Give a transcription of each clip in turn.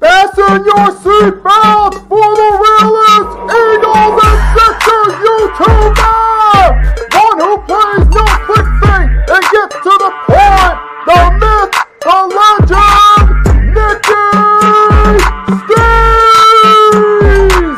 Fasten your seatbelts for the realest Eagles and Sixers YouTuber! One who plays no clickbait and gets to the point! The myth, the legend, Nicky Steves!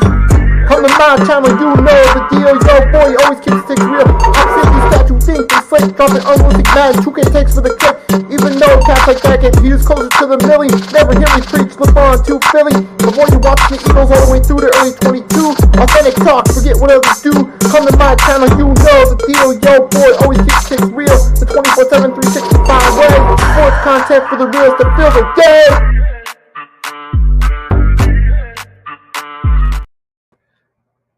Come to my channel, you know the deal. Yo, boy, always keeps things real. I'm simply statue think they slate, dropping unrealistic mad 2K takes for the clip. Even though cats like that get views closer to the milli, never hear me preach, slip on to Philly. Before you watch the Eagles all the way through to early 22, authentic talk, forget what others do. Come to my channel, you know the deal. Yo, boy, always keeps things real. The 24/7, 365 way. Sports content for the reals to fill the day.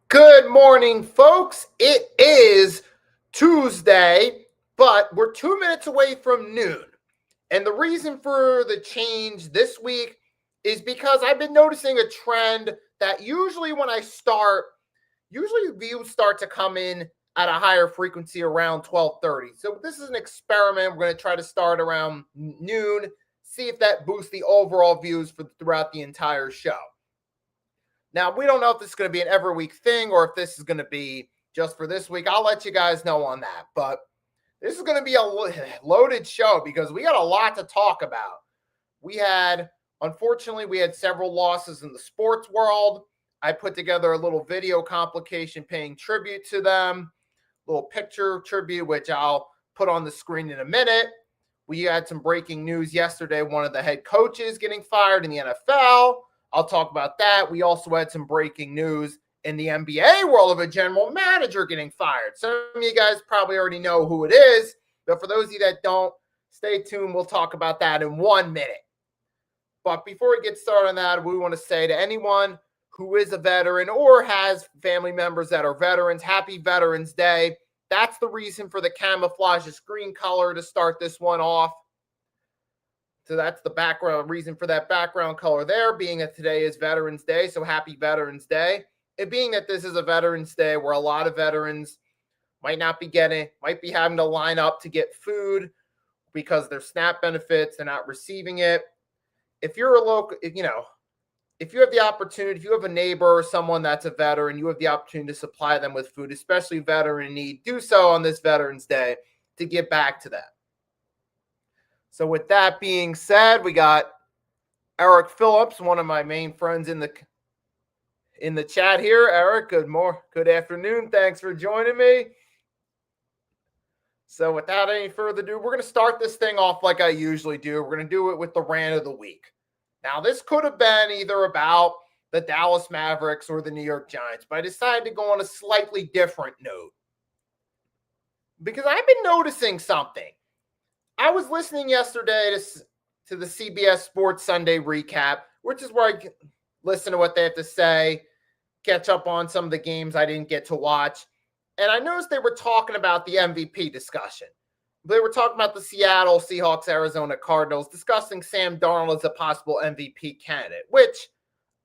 Good morning, folks. It is Tuesday, but we're 2 minutes away from noon. And the reason for the change this week is because I've been noticing a trend that usually when I start, views start to come in at a higher frequency around 12:30. So this is an experiment. We're going to try to start around noon, see if that boosts the overall views throughout the entire show. Now, we don't know if this is going to be an every week thing or if this is going to be just for this week. I'll let you guys know on that. But this is going to be a loaded show because we got a lot to talk about. Unfortunately, we had several losses in the sports world. I put together a little video complication paying tribute to them, a little picture tribute, which I'll put on the screen in a minute. We had some breaking news yesterday. One of the head coaches getting fired in the NFL. I'll talk about that. We also had some breaking news in the NBA world of a general manager getting fired. Some of you guys probably already know who it is, but for those of you that don't, stay tuned. We'll talk about that in 1 minute. But before we get started on that, we want to say to anyone who is a veteran or has family members that are veterans, happy Veterans Day. That's the reason for the camouflage screen color to start this one off. So that's the background reason for that background color there, being that today is Veterans Day. So happy Veterans Day. It being that this is a Veterans Day where a lot of veterans might be having to line up to get food because their SNAP benefits, they're not receiving it. If you're a local, if you have the opportunity, if you have a neighbor or someone that's a veteran, you have the opportunity to supply them with food, especially veteran in need, do so on this Veterans Day to give back to them. So with that being said, we got Eric Phillips, one of my main friends in the chat here. Eric, good afternoon. Thanks for joining me. So without any further ado, we're going to start this thing off like I usually do. We're going to do it with the rant of the week. Now, this could have been either about the Dallas Mavericks or the New York Giants, but I decided to go on a slightly different note because I've been noticing something. I was listening yesterday to the CBS Sports Sunday recap, which is where I listen to what they have to say, catch up on some of the games I didn't get to watch. And I noticed they were talking about the MVP discussion. They were talking about the Seattle Seahawks, Arizona Cardinals, discussing Sam Darnold as a possible MVP candidate, which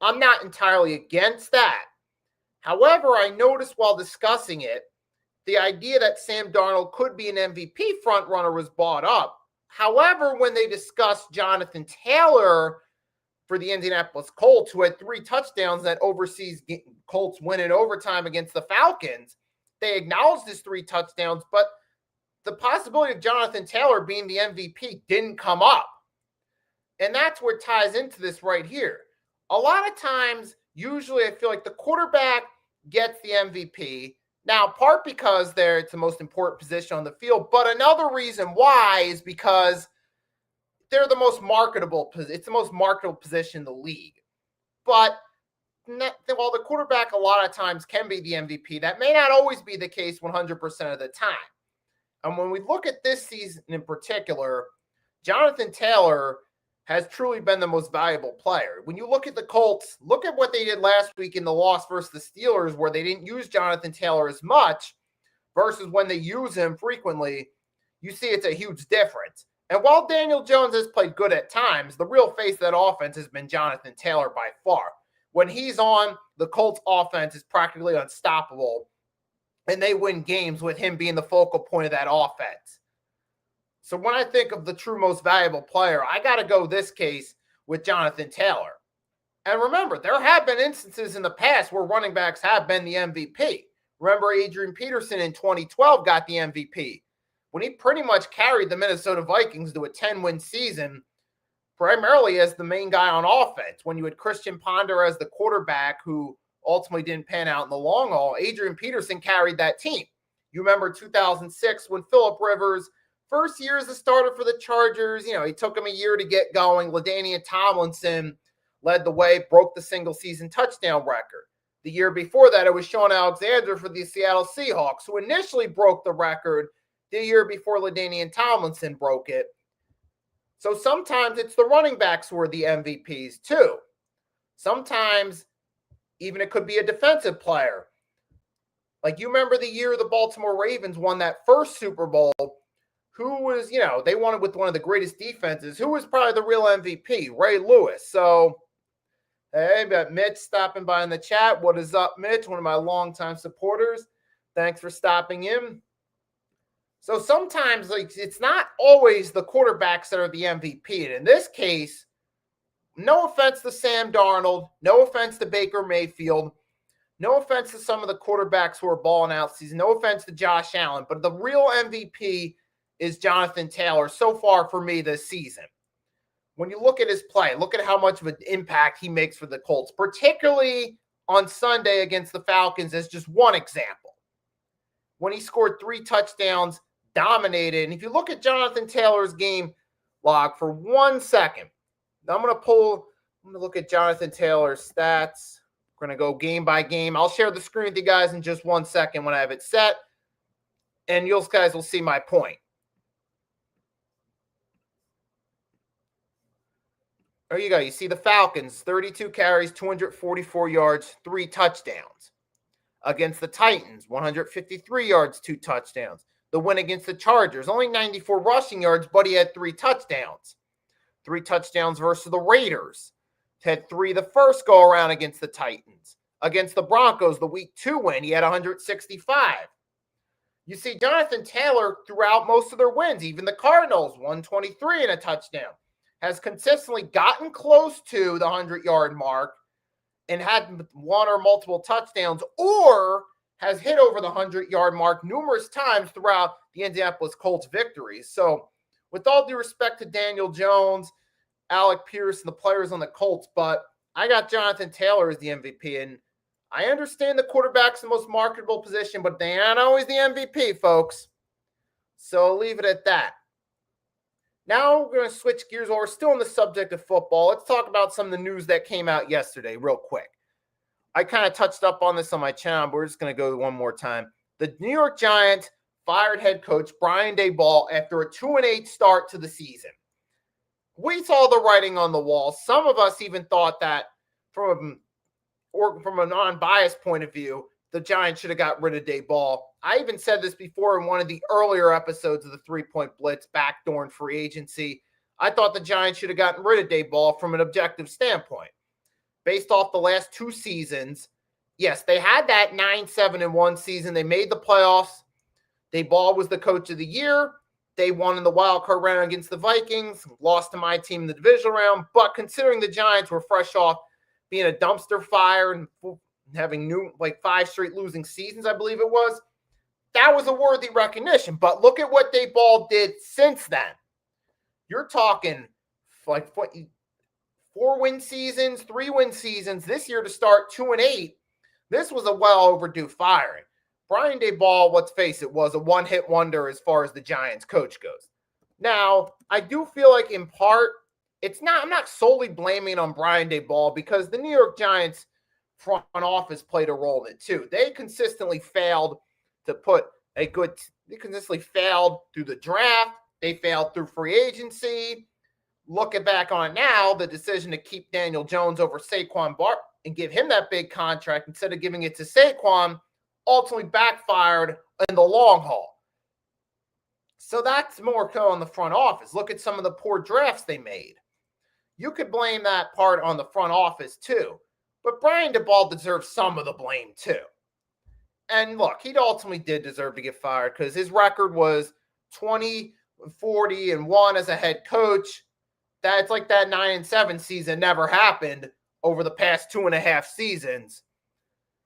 I'm not entirely against that. However, I noticed while discussing it, the idea that Sam Darnold could be an MVP frontrunner was brought up. However, when they discussed Jonathan Taylor for the Indianapolis Colts, who had 3 touchdowns that overseas Colts win in overtime against the Falcons, they acknowledged his 3 touchdowns, but the possibility of Jonathan Taylor being the MVP didn't come up. And that's what ties into this right here. A lot of times, usually I feel like the quarterback gets the MVP. Now, part because it's the most important position on the field, but another reason why is because they're the most marketable. It's the most marketable position in the league. But while the quarterback a lot of times can be the MVP, that may not always be the case 100% of the time. And when we look at this season in particular, Jonathan Taylor has truly been the most valuable player. When you look at the Colts, look at what they did last week in the loss versus the Steelers, where they didn't use Jonathan Taylor as much versus when they use him frequently. You see it's a huge difference. And while Daniel Jones has played good at times, the real face of that offense has been Jonathan Taylor by far. When he's on, the Colts offense is practically unstoppable, and they win games with him being the focal point of that offense. So when I think of the true most valuable player, I got to go this case with Jonathan Taylor. And remember, there have been instances in the past where running backs have been the MVP. Remember, Adrian Peterson in 2012 got the MVP when he pretty much carried the Minnesota Vikings to a 10-win season, primarily as the main guy on offense. When you had Christian Ponder as the quarterback who ultimately didn't pan out in the long haul, Adrian Peterson carried that team. You remember 2006 when Phillip Rivers, first year as a starter for the Chargers, he took him a year to get going. LaDainian Tomlinson led the way, broke the single-season touchdown record. The year before that, it was Shaun Alexander for the Seattle Seahawks, who initially broke the record the year before LaDainian Tomlinson broke it. So sometimes it's the running backs who are the MVPs too. Sometimes even it could be a defensive player. Like you remember the year the Baltimore Ravens won that first Super Bowl, who was, they won it with one of the greatest defenses. Who was probably the real MVP? Ray Lewis. So, hey, got Mitch stopping by in the chat. What is up, Mitch? One of my longtime supporters. Thanks for stopping in. So sometimes it's not always the quarterbacks that are the MVP. And in this case, no offense to Sam Darnold, no offense to Baker Mayfield, no offense to some of the quarterbacks who are balling out season, no offense to Josh Allen, but the real MVP is Jonathan Taylor so far for me this season. When you look at his play, look at how much of an impact he makes for the Colts, particularly on Sunday against the Falcons as just one example. When he scored 3 touchdowns, dominated. And if you look at Jonathan Taylor's game log for 1 second, I'm going to look at Jonathan Taylor's stats. We're going to go game by game. I'll share the screen with you guys in just 1 second when I have it set. And you guys will see my point. There you go. You see the Falcons, 32 carries, 244 yards, 3 touchdowns. Against the Titans, 153 yards, 2 touchdowns. The win against the Chargers, only 94 rushing yards, but he had 3 touchdowns. 3 touchdowns versus the Raiders. Had 3 the first go around against the Titans. Against the Broncos, the week 2 win, he had 165. You see Jonathan Taylor throughout most of their wins, even the Cardinals, 123 and a touchdown, has consistently gotten close to the 100-yard mark and had 1 or multiple touchdowns, or has hit over the 100-yard mark numerous times throughout the Indianapolis Colts victories. So with all due respect to Daniel Jones, Alec Pierce, and the players on the Colts, but I got Jonathan Taylor as the MVP, and I understand the quarterback's the most marketable position, but they aren't always the MVP, folks. So I'll leave it at that. Now we're going to switch gears while we're still on the subject of football. Let's talk about some of the news that came out yesterday real quick. I kind of touched up on this on my channel, but we're just going to go one more time. The New York Giants fired head coach Brian Daboll after a 2-8 start to the season. We saw the writing on the wall. Some of us even thought that from a non-biased point of view, the Giants should have got rid of Daboll. I even said this before in one of the earlier episodes of the 3-Point Blitz, backdooring free agency. I thought the Giants should have gotten rid of Daboll from an objective standpoint. Based off the last 2 seasons, yes, they had that 9-7-1 season. They made the playoffs. Daboll was the coach of the year. They won in the wild card round against the Vikings, lost to my team in the divisional round. But considering the Giants were fresh off being a dumpster fire and having 5 straight losing seasons, I believe it was, that was a worthy recognition. But look at what Daboll did since then. You're talking like 4-win seasons, 3-win seasons. This year to start 2-8, this was a well overdue firing. Brian Daboll, let's face it, was a one-hit wonder as far as the Giants coach goes. Now, I do feel like in part, I'm not solely blaming on Brian Daboll, because the New York Giants front office played a role in it too. They consistently failed to they consistently failed through the draft. They failed through free agency. Looking back on it now, the decision to keep Daniel Jones over Saquon Barkley and give him that big contract instead of giving it to Saquon ultimately backfired in the long haul. So that's more on the front office. Look at some of the poor drafts they made. You could blame that part on the front office too. But Brian Daboll deserves some of the blame too. And look, he ultimately did deserve to get fired because his record was 20-40-1 as a head coach. That's like that 9-7 season never happened over the past 2.5 seasons.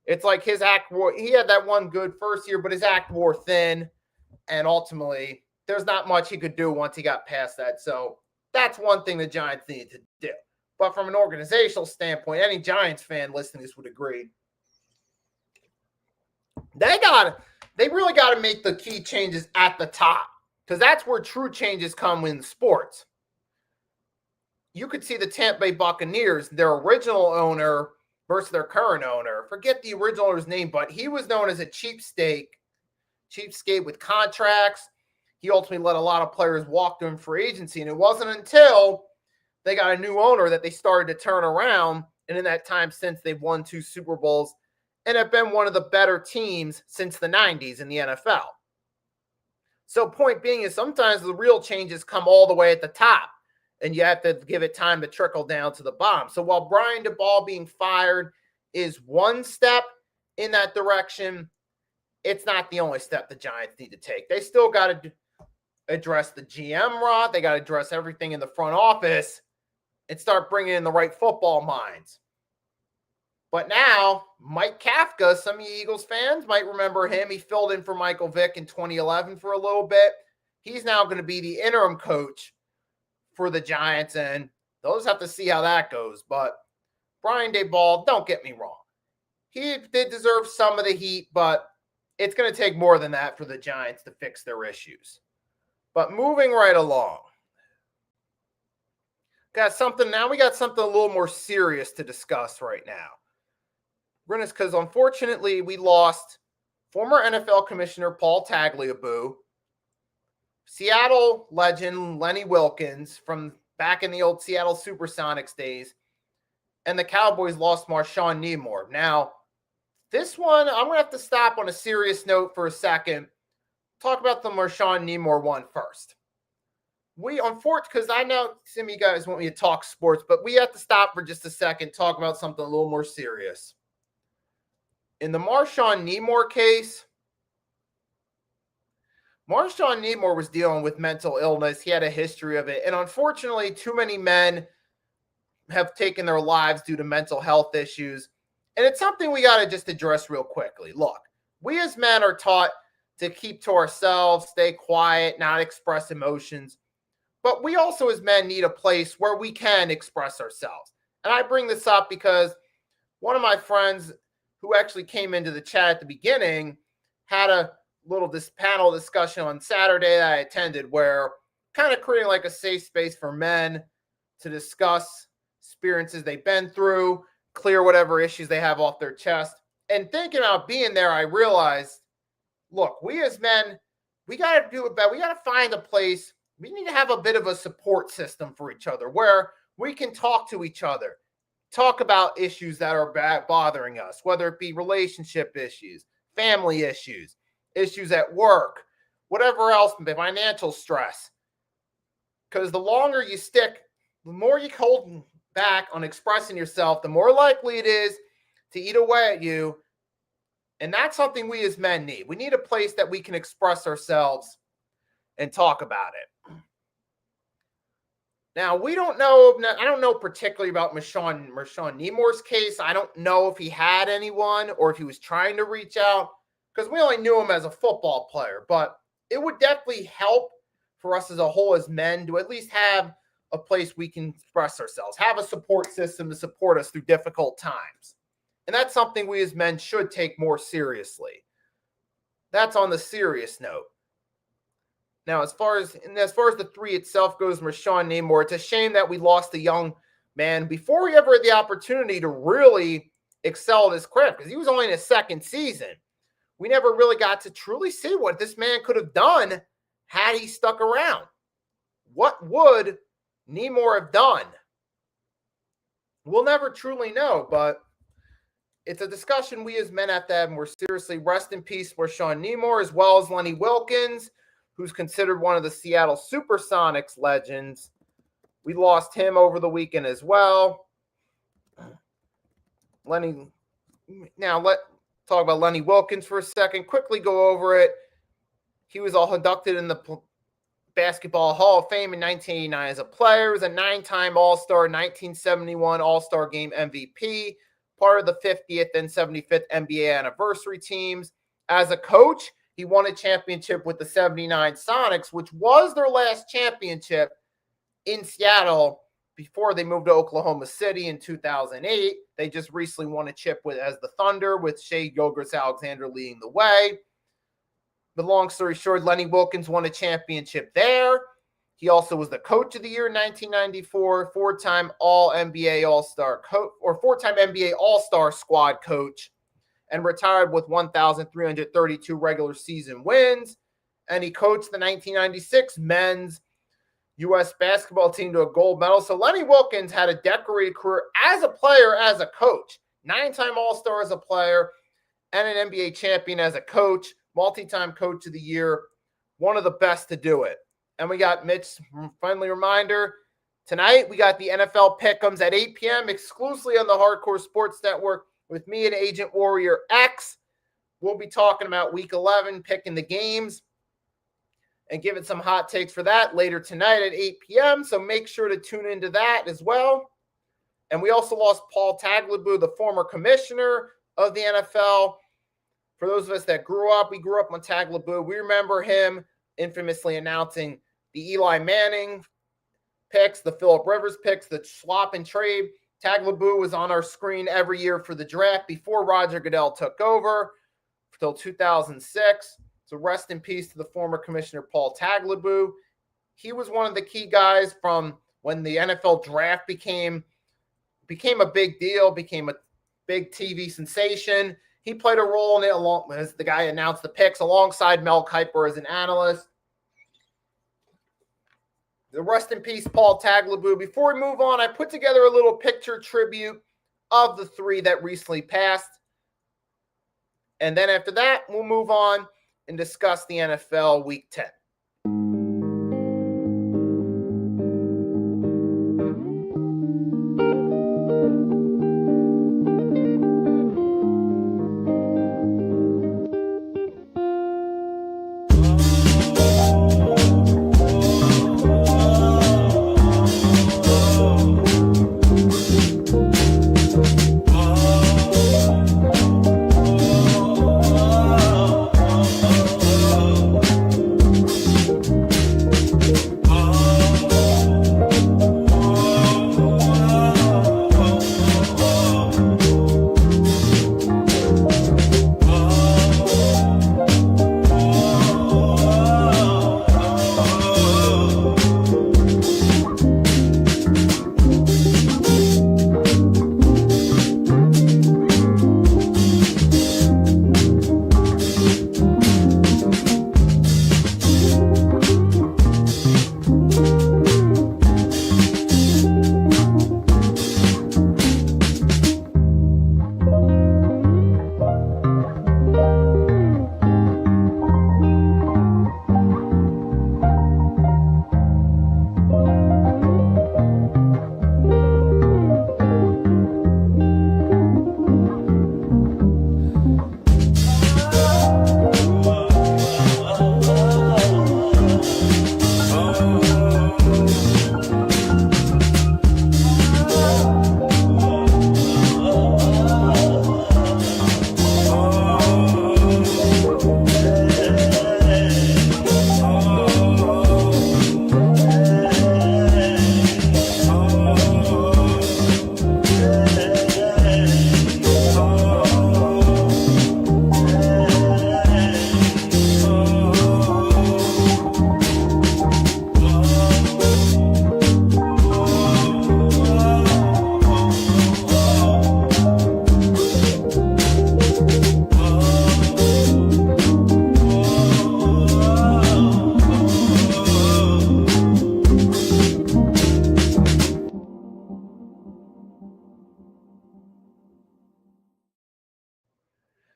It's like his act wore, he had that one good first year, but his act wore thin. And ultimately, there's not much he could do once he got past that. So that's one thing the Giants needed to do. But from an organizational standpoint, any Giants fan listening to this would agree. They really got to make the key changes at the top, because that's where true changes come in sports. You could see the Tampa Bay Buccaneers, their original owner versus their current owner. Forget the original owner's name, but he was known as a cheapskate with contracts. He ultimately let a lot of players walk to him for agency, and it wasn't until they got a new owner that they started to turn around. And in that time since, they've won 2 Super Bowls and have been one of the better teams since the 90s in the NFL. So point being is sometimes the real changes come all the way at the top, and you have to give it time to trickle down to the bottom. So while Brian Daboll being fired is one step in that direction, it's not the only step the Giants need to take. They still got to address the GM rot. They got to address everything in the front office and start bringing in the right football minds. But now, Mike Kafka, some of you Eagles fans might remember him. He filled in for Michael Vick in 2011 for a little bit. He's now going to be the interim coach for the Giants, and they'll just have to see how that goes. But Brian Daboll, don't get me wrong, he did deserve some of the heat, but it's going to take more than that for the Giants to fix their issues. But moving right along, we got something a little more serious to discuss right now. Because unfortunately, we lost former NFL Commissioner Paul Tagliabue, Seattle legend Lenny Wilkins from back in the old Seattle Supersonics days, and the Cowboys lost Marshawn Nimore. Now, this one, I'm going to have to stop on a serious note for a second. Talk about the Marshawn Nimore one first. we unfortunately, because I know some of you guys want me to talk sports, but we have to stop for just a second, talk about something a little more serious. In the Marshawn Nemore case, Marshawn Nemore was dealing with mental illness. He had a history of it. And unfortunately, too many men have taken their lives due to mental health issues. And it's something we got to just address real quickly. Look, we as men are taught to keep to ourselves, stay quiet, not express emotions. But we also as men need a place where we can express ourselves. And I bring this up because one of my friends who actually came into the chat at the beginning had a little panel discussion on Saturday that I attended where kind of creating like a safe space for men to discuss experiences they've been through, clear whatever issues they have off their chest. And thinking about being there, I realized, look, we as men, we got to do it better. We got to find a place. We need to have a bit of a support system for each other where we can talk to each other, talk about issues that are bothering us, whether it be relationship issues, family issues, issues at work, whatever else, financial stress. Because the longer you stick, the more you hold back on expressing yourself, the more likely it is to eat away at you. And that's something we as men need. We need a place that we can express ourselves and talk about it. Now, we don't know. I don't know particularly about Marshawn Nemore's case. I don't know if he had anyone or if he was trying to reach out because we only knew him as a football player. But it would definitely help for us as a whole as men to at least have a place we can express ourselves, have a support system to support us through difficult times. And that's something we as men should take more seriously. That's on the serious note. Now, as far as the three itself goes, Marshawn Nemore, it's a shame that we lost a young man before he ever had the opportunity to really excel at his craft because he was only in his second season. We never really got to truly see what this man could have done had he stuck around. What would Nemore have done? We'll never truly know, but it's a discussion we as men have to have more seriously. Rest in peace, Marshawn Nemore, as well as Lenny Wilkens, who's considered one of the Seattle Supersonics legends. We lost him over the weekend as well. Now let's talk about Lenny Wilkens for a second. Quickly go over it. He was all inducted in the Basketball Hall of Fame in 1989 as a player. He was a 9-time All-Star, 1971 All-Star Game MVP, part of the 50th and 75th NBA anniversary teams. As a coach, he won a championship with the 79 Sonics, which was their last championship in Seattle before they moved to Oklahoma City in 2008. They just recently won a chip as the Thunder with Shai Gilgeous-Alexander leading the way. But long story short, Lenny Wilkens won a championship there. He also was the coach of the year in 1994, four-time All-NBA All-Star coach or four-time NBA All-Star squad coach, and retired with 1,332 regular season wins. And he coached the 1996 men's U.S. basketball team to a gold medal. So Lenny Wilkens had a decorated career as a player, as a coach, 9-time All-Star as a player, and an NBA champion as a coach, multi-time coach of the year, one of the best to do it. And we got Mitch, friendly reminder, tonight we got the NFL Pick'ems at 8 p.m. exclusively on the Hardcore Sports Network with me and Agent Warrior X. We'll be talking about Week 11, picking the games, and giving some hot takes for that later tonight at 8 p.m. So make sure to tune into that as well. And we also lost Paul Tagliabue, the former commissioner of the NFL. For those of us that we grew up on Tagliabue. We remember him infamously announcing the Eli Manning picks, the Phillip Rivers picks, the swap and trade. Tagliabue was on our screen every year for the draft before Roger Goodell took over until 2006. So rest in peace to the former commissioner, Paul Tagliabue. He was one of the key guys from when the NFL draft became a big deal, became a big TV sensation. He played a role in it along as the guy announced the picks alongside Mel Kiper as an analyst. The rest in peace, Paul Tagliabue. Before we move on, I put together a little picture tribute of the three that recently passed. And then after that, we'll move on and discuss the NFL Week 10.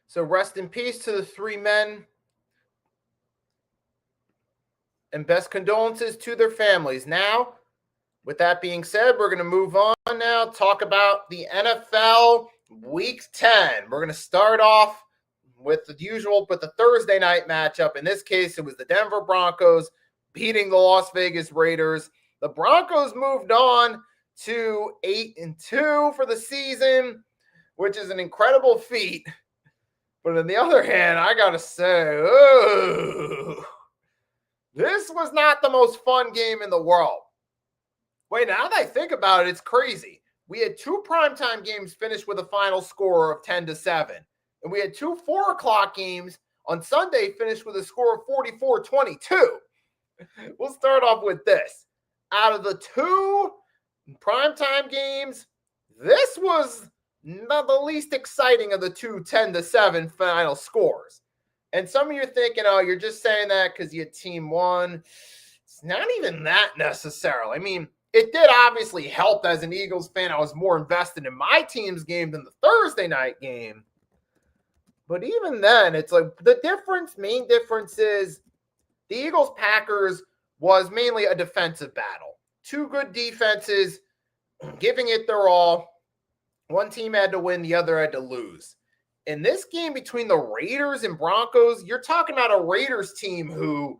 So rest in peace to the three men. And best condolences to their families. Now, with that being said, we're going to move on now, talk about the NFL Week 10. We're going to start off with the Thursday night matchup. In this case, it was the Denver Broncos beating the Las Vegas Raiders. The Broncos moved on to 8-2 for the season, which is an incredible feat. But on the other hand, I got to say, this was not the most fun game in the world. Wait, now that I think about it, it's crazy. We had two primetime games finish with a final score of 10-7. And we had two 4 o'clock games on Sunday finish with a score of 44-22. We'll start off with this. Out of the two primetime games, this was not the least exciting of the two 10-7 final scores. And some of you are thinking, oh, you're just saying that because your team won. It's not even that necessarily. I mean, it did obviously help as an Eagles fan. I was more invested in my team's game than the Thursday night game. But even then, it's like the main difference is the Eagles-Packers was mainly a defensive battle. Two good defenses giving it their all. One team had to win, the other had to lose. In this game between the Raiders and Broncos, you're talking about a Raiders team who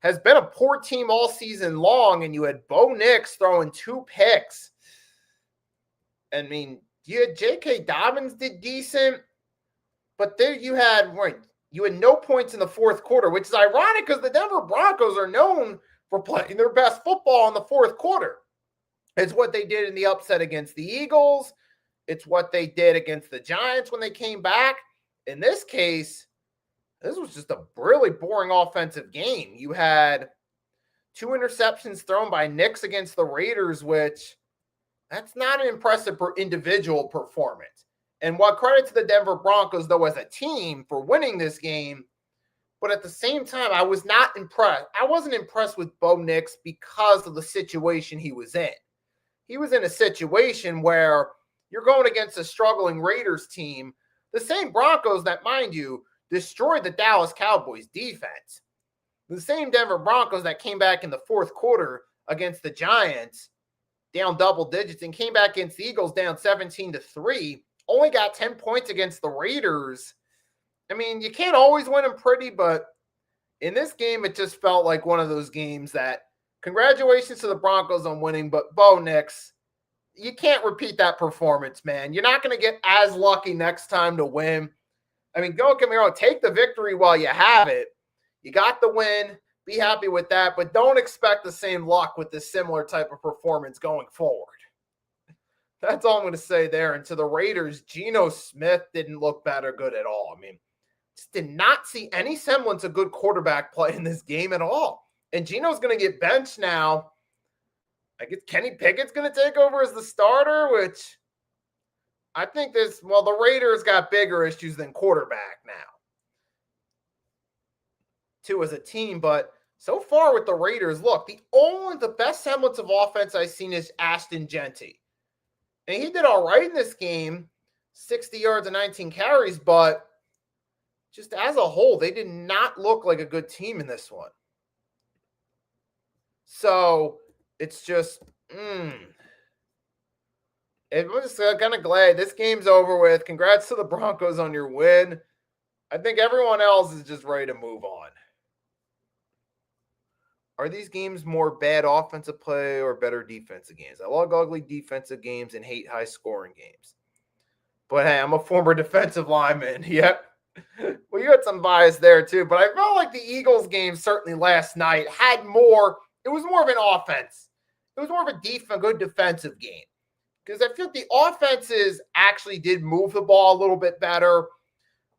has been a poor team all season long, and you had Bo Nix throwing 2 picks. I mean, you had J.K. Dobbins did decent, but there you had no points in the fourth quarter, which is ironic because the Denver Broncos are known for playing their best football in the fourth quarter. It's what they did in the upset against the Eagles. It's what they did against the Giants when they came back. In this case, this was just a really boring offensive game. You had 2 interceptions thrown by Nix against the Raiders, which that's not an impressive individual performance. And what credit to the Denver Broncos, though, as a team for winning this game. But at the same time, I was not impressed. I wasn't impressed with Bo Nix because of the situation he was in. He was in a situation where you're going against a struggling Raiders team, the same Broncos that, mind you, destroyed the Dallas Cowboys defense. The same Denver Broncos that came back in the fourth quarter against the Giants, down double digits, and came back against the Eagles down 17-3, only got 10 points against the Raiders. I mean, you can't always win them pretty, but in this game, it just felt like one of those games that congratulations to the Broncos on winning, but Bo Nix, you can't repeat that performance, man. You're not going to get as lucky next time to win. I mean, don't get me wrong, take the victory while you have it. You got the win. Be happy with that, but don't expect the same luck with this similar type of performance going forward. That's all I'm going to say there. And to the Raiders, Geno Smith didn't look better good at all. I mean, just did not see any semblance of good quarterback play in this game at all. And Geno's going to get benched now. I guess Kenny Pickett's going to take over as the starter, which I think the Raiders got bigger issues than quarterback now, too, as a team. But so far with the Raiders, look, the best semblance of offense I've seen is Ashton Genty. And he did all right in this game, 60 yards and 19 carries, but just as a whole, they did not look like a good team in this one. So it's just, I'm just kind of glad this game's over with. Congrats to the Broncos on your win. I think everyone else is just ready to move on. Are these games more bad offensive play or better defensive games? I love ugly defensive games and hate high-scoring games. But, hey, I'm a former defensive lineman. Yep. Well, you had some bias there, too. But I felt like the Eagles game certainly last night had more – it was more of an offense. It was more of a good defensive game. Because I feel like the offenses actually did move the ball a little bit better.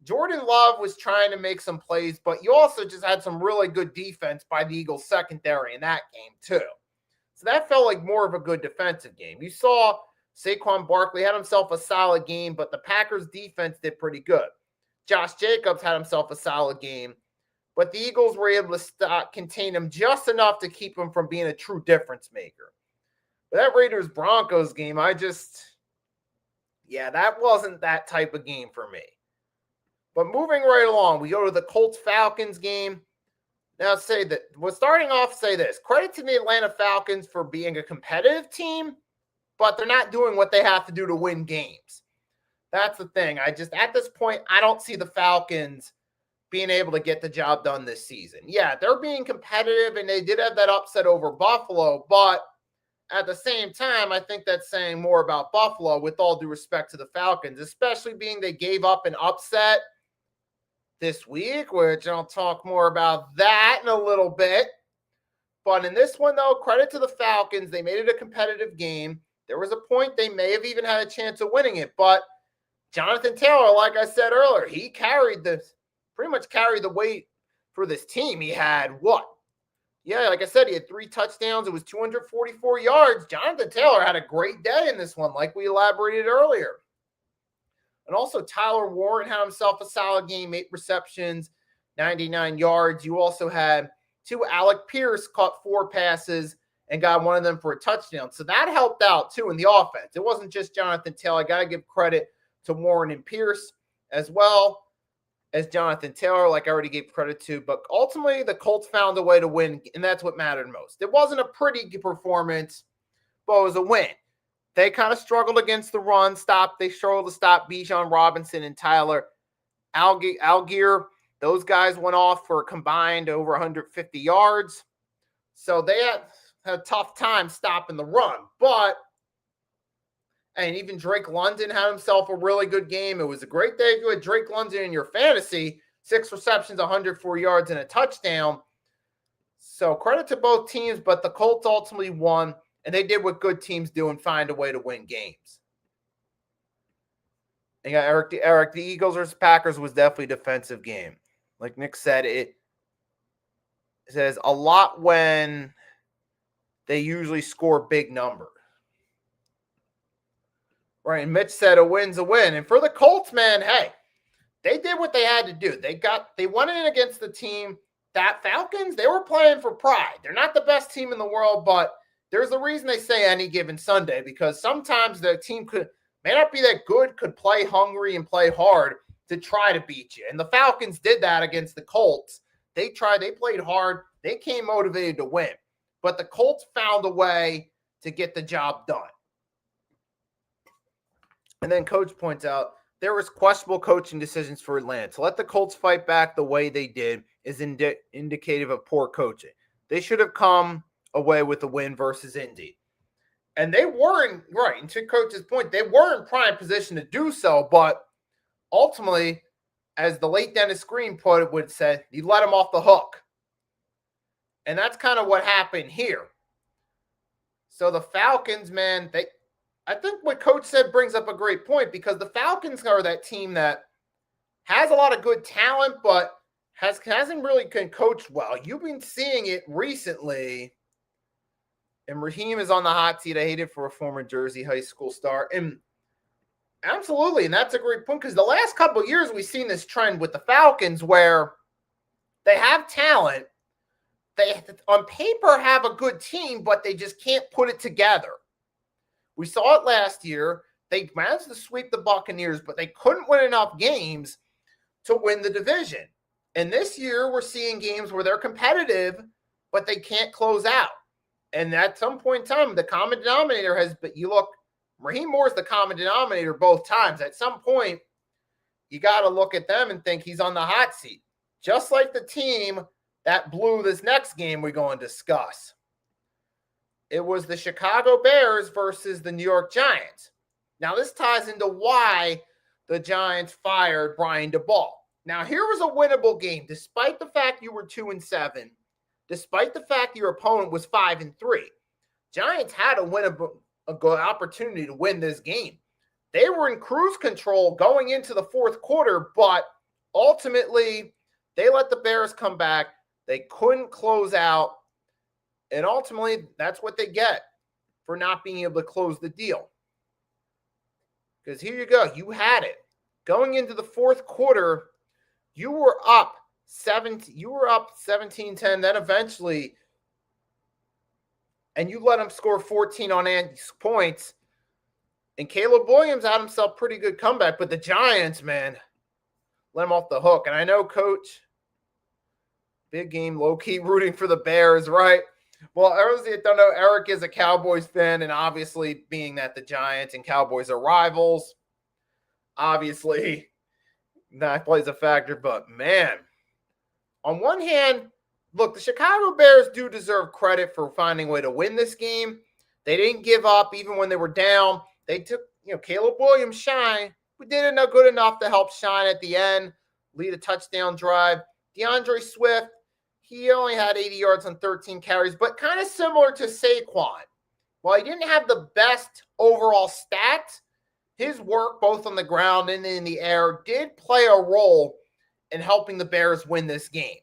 Jordan Love was trying to make some plays, but you also just had some really good defense by the Eagles secondary in that game too. So that felt like more of a good defensive game. You saw Saquon Barkley had himself a solid game, but the Packers defense did pretty good. Josh Jacobs had himself a solid game, but the Eagles were able to contain him just enough to keep him from being a true difference maker. But that Raiders-Broncos game, that wasn't that type of game for me. But moving right along, we go to the Colts-Falcons game. Now, we're starting off, say this. Credit to the Atlanta Falcons for being a competitive team, but they're not doing what they have to do to win games. That's the thing. At this point, I don't see the Falcons being able to get the job done this season. Yeah, they're being competitive, and they did have that upset over Buffalo, but at the same time, I think that's saying more about Buffalo, with all due respect to the Falcons, especially being they gave up an upset this week, which I'll talk more about that in a little bit. But in this one, though, credit to the Falcons. They made it a competitive game. There was a point they may have even had a chance of winning it, but Jonathan Taylor, like I said earlier, he pretty much carried the weight for this team. He had what? Yeah, like I said, he had 3 touchdowns. It was 244 yards. Jonathan Taylor had a great day in this one, like we elaborated earlier. And also Tyler Warren had himself a solid game, 8 receptions, 99 yards. You also had Alec Pierce caught 4 passes and got one of them for a touchdown. So that helped out too in the offense. It wasn't just Jonathan Taylor. I got to give credit to Warren and Pierce as well as Jonathan Taylor, like I already gave credit to. But ultimately, the Colts found a way to win, and that's what mattered most. It wasn't a pretty performance, but it was a win. They kind of struggled against the run stop. They struggled to stop Bijan Robinson and Tyler Algier. Those guys went off for a combined over 150 yards. So they had a tough time stopping the run. And even Drake London had himself a really good game. It was a great day if you had Drake London in your fantasy. 6 receptions, 104 yards, and a touchdown. So credit to both teams, but the Colts ultimately won. And they did what good teams do and find a way to win games. And yeah, Eric, the Eagles versus Packers was definitely a defensive game. Like Nick said, it says a lot when they usually score big numbers. Right, and Mitch said a win's a win. And for the Colts, man, hey, they did what they had to do. They went in against the team. That Falcons, they were playing for pride. They're not the best team in the world, but there's a reason they say any given Sunday, because sometimes the team may not be that good, could play hungry and play hard to try to beat you. And the Falcons did that against the Colts. They played hard. They came motivated to win. But the Colts found a way to get the job done. And then Coach points out there was questionable coaching decisions for Atlanta. To let the Colts fight back the way they did is indicative of poor coaching. They should have come away with a win versus Indy. And they weren't, right, and to Coach's point, they were in prime position to do so, but ultimately, as the late Dennis Green put it, would say, you let them off the hook. And that's kind of what happened here. So the Falcons, man, I think what Coach said brings up a great point, because the Falcons are that team that has a lot of good talent, but hasn't really coached well. You've been seeing it recently. And Raheem is on the hot seat. I hate it for a former Jersey high school star. And absolutely, and that's a great point, because the last couple of years we've seen this trend with the Falcons where they have talent. They, on paper, have a good team, but they just can't put it together. We saw it last year. They managed to sweep the Buccaneers, but they couldn't win enough games to win the division. And this year we're seeing games where they're competitive, but they can't close out. And at some point in time, the common denominator Raheem Moore's the common denominator both times. At some point, you got to look at them and think he's on the hot seat. Just like the team that blew this next game we're going to discuss. It was the Chicago Bears versus the New York Giants. Now, this ties into why the Giants fired Brian DeBall. Now, here was a winnable game, despite the fact you were 2-7. Despite the fact your opponent was 5-3, Giants had a good opportunity to win this game. They were in cruise control going into the fourth quarter, but ultimately they let the Bears come back. They couldn't close out, and ultimately that's what they get for not being able to close the deal. Because here you go, you had it. Going into the fourth quarter, you were up 17-10, then eventually, and you let them score 14 on Andy's points. And Caleb Williams had himself a pretty good comeback, but the Giants, man, let him off the hook. And I know, Coach, big game, low-key rooting for the Bears, right? Well, I don't know, Eric is a Cowboys fan, and obviously being that the Giants and Cowboys are rivals, obviously that plays a factor. But, man, on one hand, look, the Chicago Bears do deserve credit for finding a way to win this game. They didn't give up even when they were down. They took, Caleb Williams shine. We did it good enough to help shine at the end, lead a touchdown drive. DeAndre Swift, he only had 80 yards on 13 carries, but kind of similar to Saquon. While he didn't have the best overall stats, his work both on the ground and in the air did play a role in helping the Bears win this game.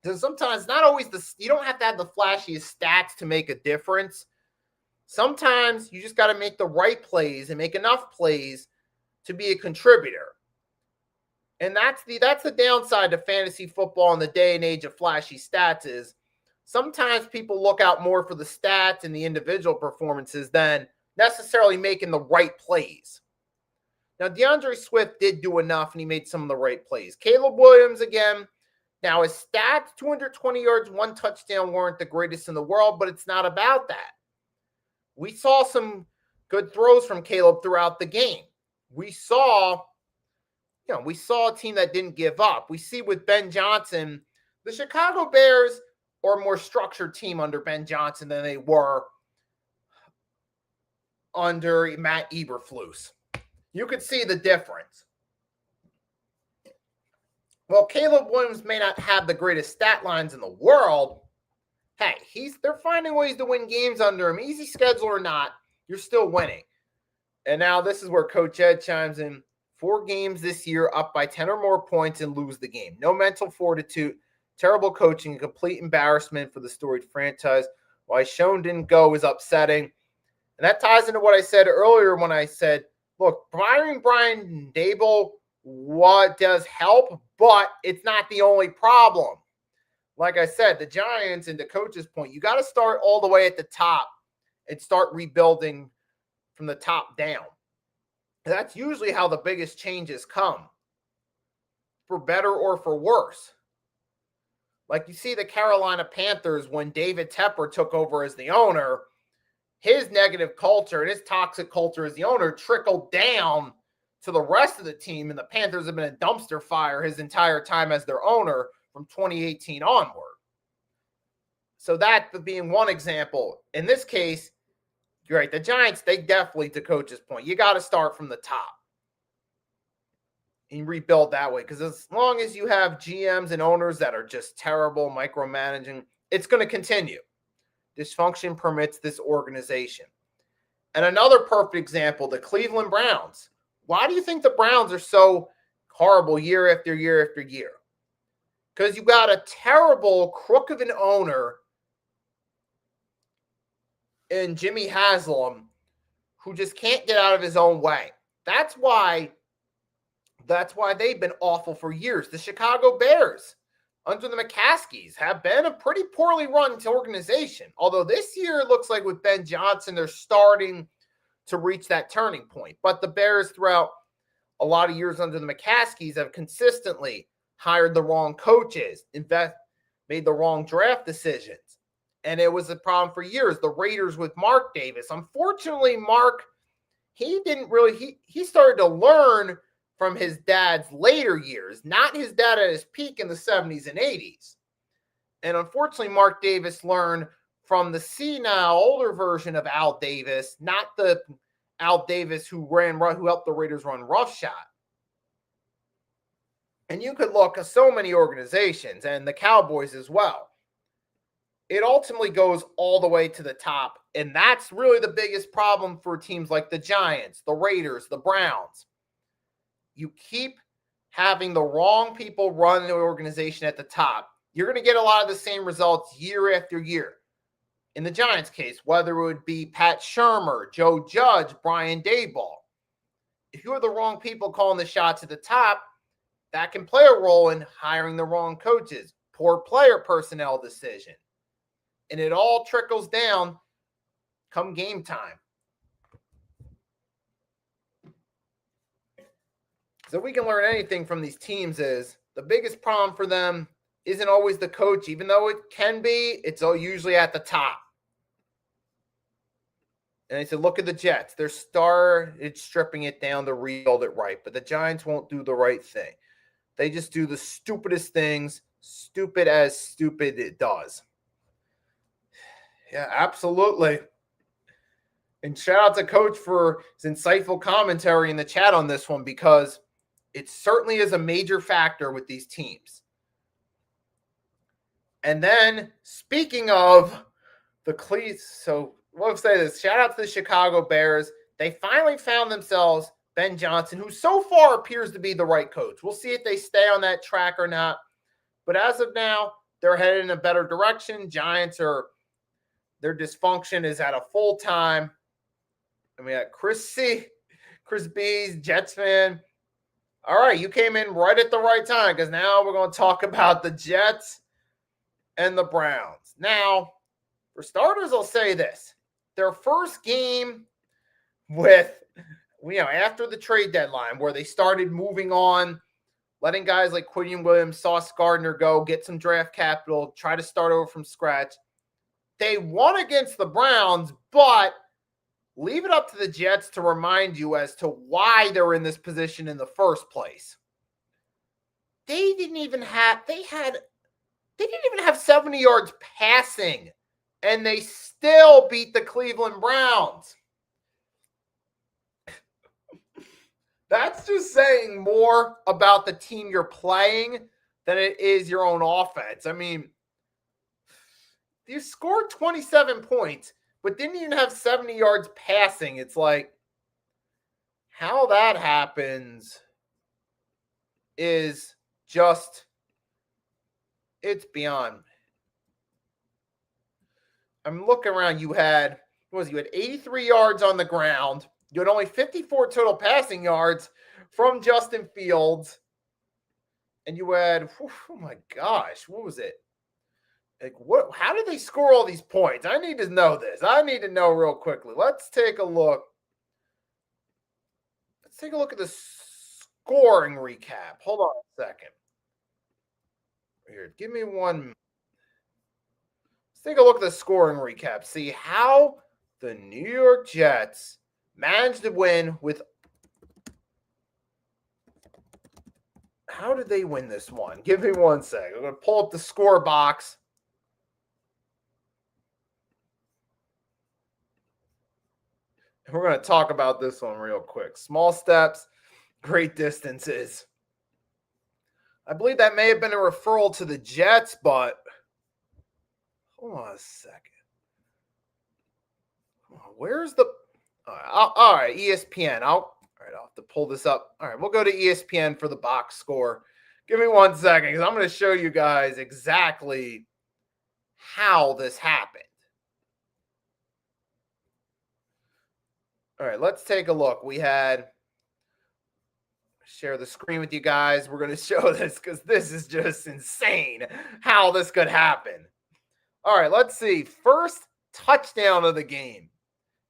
Because sometimes not always you don't have to have the flashiest stats to make a difference. Sometimes you just got to make the right plays and make enough plays to be a contributor. And that's the downside to fantasy football in the day and age of flashy stats is sometimes people look out more for the stats and the individual performances than necessarily making the right plays. Now, DeAndre Swift did do enough, and he made some of the right plays. Caleb Williams, again, now his stats, 220 yards, 1 touchdown, weren't the greatest in the world, but it's not about that. We saw some good throws from Caleb throughout the game. We saw a team that didn't give up. We see with Ben Johnson, the Chicago Bears are a more structured team under Ben Johnson than they were under Matt Eberflus. You could see the difference. Well, Caleb Williams may not have the greatest stat lines in the world. Hey, they're finding ways to win games under him. Easy schedule or not, you're still winning. And now this is where Coach Ed chimes in. 4 games this year, up by 10 or more points and lose the game. No mental fortitude, terrible coaching, a complete embarrassment for the storied franchise. Why Schoen didn't go is upsetting. And that ties into what I said earlier when I said, look, firing Brian Daboll does help, but it's not the only problem. Like I said, the Giants, and to Coach's point, you got to start all the way at the top and start rebuilding from the top down. That's usually how the biggest changes come, for better or for worse. Like you see the Carolina Panthers when David Tepper took over as the owner, his negative culture and his toxic culture as the owner trickled down to the rest of the team, and the Panthers have been a dumpster fire his entire time as their owner from 2018 onward. So that being one example. In this case, you're right, the Giants, they definitely, to Coach's point, you got to start from the top and rebuild that way. Because as long as you have GMs and owners that are just terrible, micromanaging, it's going to continue. Dysfunction permits this organization. And another perfect example, the Cleveland Browns. Why do you think the Browns are so horrible year after year after year? Because you got a terrible crook of an owner in Jimmy Haslam who just can't get out of his own way. That's why they've been awful for years. The Chicago Bears under the McCaskies have been a pretty poorly run organization. Although this year it looks like with Ben Johnson, they're starting to reach that turning point. But the Bears throughout a lot of years under the McCaskies have consistently hired the wrong coaches, made the wrong draft decisions. And it was a problem for years. The Raiders with Mark Davis. Unfortunately, Mark, he started to learn from his dad's later years, not his dad at his peak in the 70s and 80s. And unfortunately, Mark Davis learned from the senile, older version of Al Davis, not the Al Davis who helped the Raiders run roughshod. And you could look at so many organizations, and the Cowboys as well. It ultimately goes all the way to the top. And that's really the biggest problem for teams like the Giants, the Raiders, the Browns. You keep having the wrong people run the organization at the top. You're going to get a lot of the same results year after year. In the Giants case, whether it would be Pat Shurmur, Joe Judge, Brian Daboll. If you are the wrong people calling the shots at the top, that can play a role in hiring the wrong coaches, poor player personnel decision. And it all trickles down come game time. So we can learn anything from these teams is the biggest problem for them isn't always the coach, even though it can be, it's usually at the top. And they said, look at the Jets. Their star, it's stripping it down to rebuild it right. But the Giants won't do the right thing. They just do the stupidest things, stupid as stupid it does. Yeah, absolutely. And shout out to Coach for his insightful commentary in the chat on this one, because it certainly is a major factor with these teams. And then, speaking of the Cleats, so we'll say this. Shout out to the Chicago Bears. They finally found themselves Ben Johnson, who so far appears to be the right coach. We'll see if they stay on that track or not. But as of now, they're headed in a better direction. Giants their dysfunction is at a full time. And we got Chris B's, Jets fan. All right, you came in right at the right time, because now we're going to talk about the Jets and the Browns. Now, for starters, I'll say this. Their first game with, after the trade deadline, where they started moving on, letting guys like Quinion Williams, Sauce Gardner go, get some draft capital, try to start over from scratch. They won against the Browns, but leave it up to the Jets to remind you as to why they're in this position in the first place. They didn't even have 70 yards passing, and they still beat the Cleveland Browns. That's just saying more about the team you're playing than it is your own offense. I mean, you scored 27 points, but didn't even have 70 yards passing. It's like, how that happens is just, it's beyond. I'm looking around. You had 83 yards on the ground. You had only 54 total passing yards from Justin Fields. And you had, oh my gosh, what was it? Like, what? How did they score all these points? I need to know this. I need to know real quickly. Let's take a look. Let's take a look at the scoring recap. Hold on a second. Here, give me one. Let's take a look at the scoring recap. See how the New York Jets managed to win with. How did they win this one? Give me 1 second. I'm going to pull up the score box. We're going to talk about this one real quick. Small steps, great distances. I believe that may have been a referral to the Jets, but hold on a second. Where's the... All right, ESPN. I'll have to pull this up. All right, we'll go to ESPN for the box score. Give me 1 second, because I'm going to show you guys exactly how this happened. All right, let's take a look. We had, share the screen with you guys. We're going to show this because this is just insane how this could happen. All right, let's see. First touchdown of the game.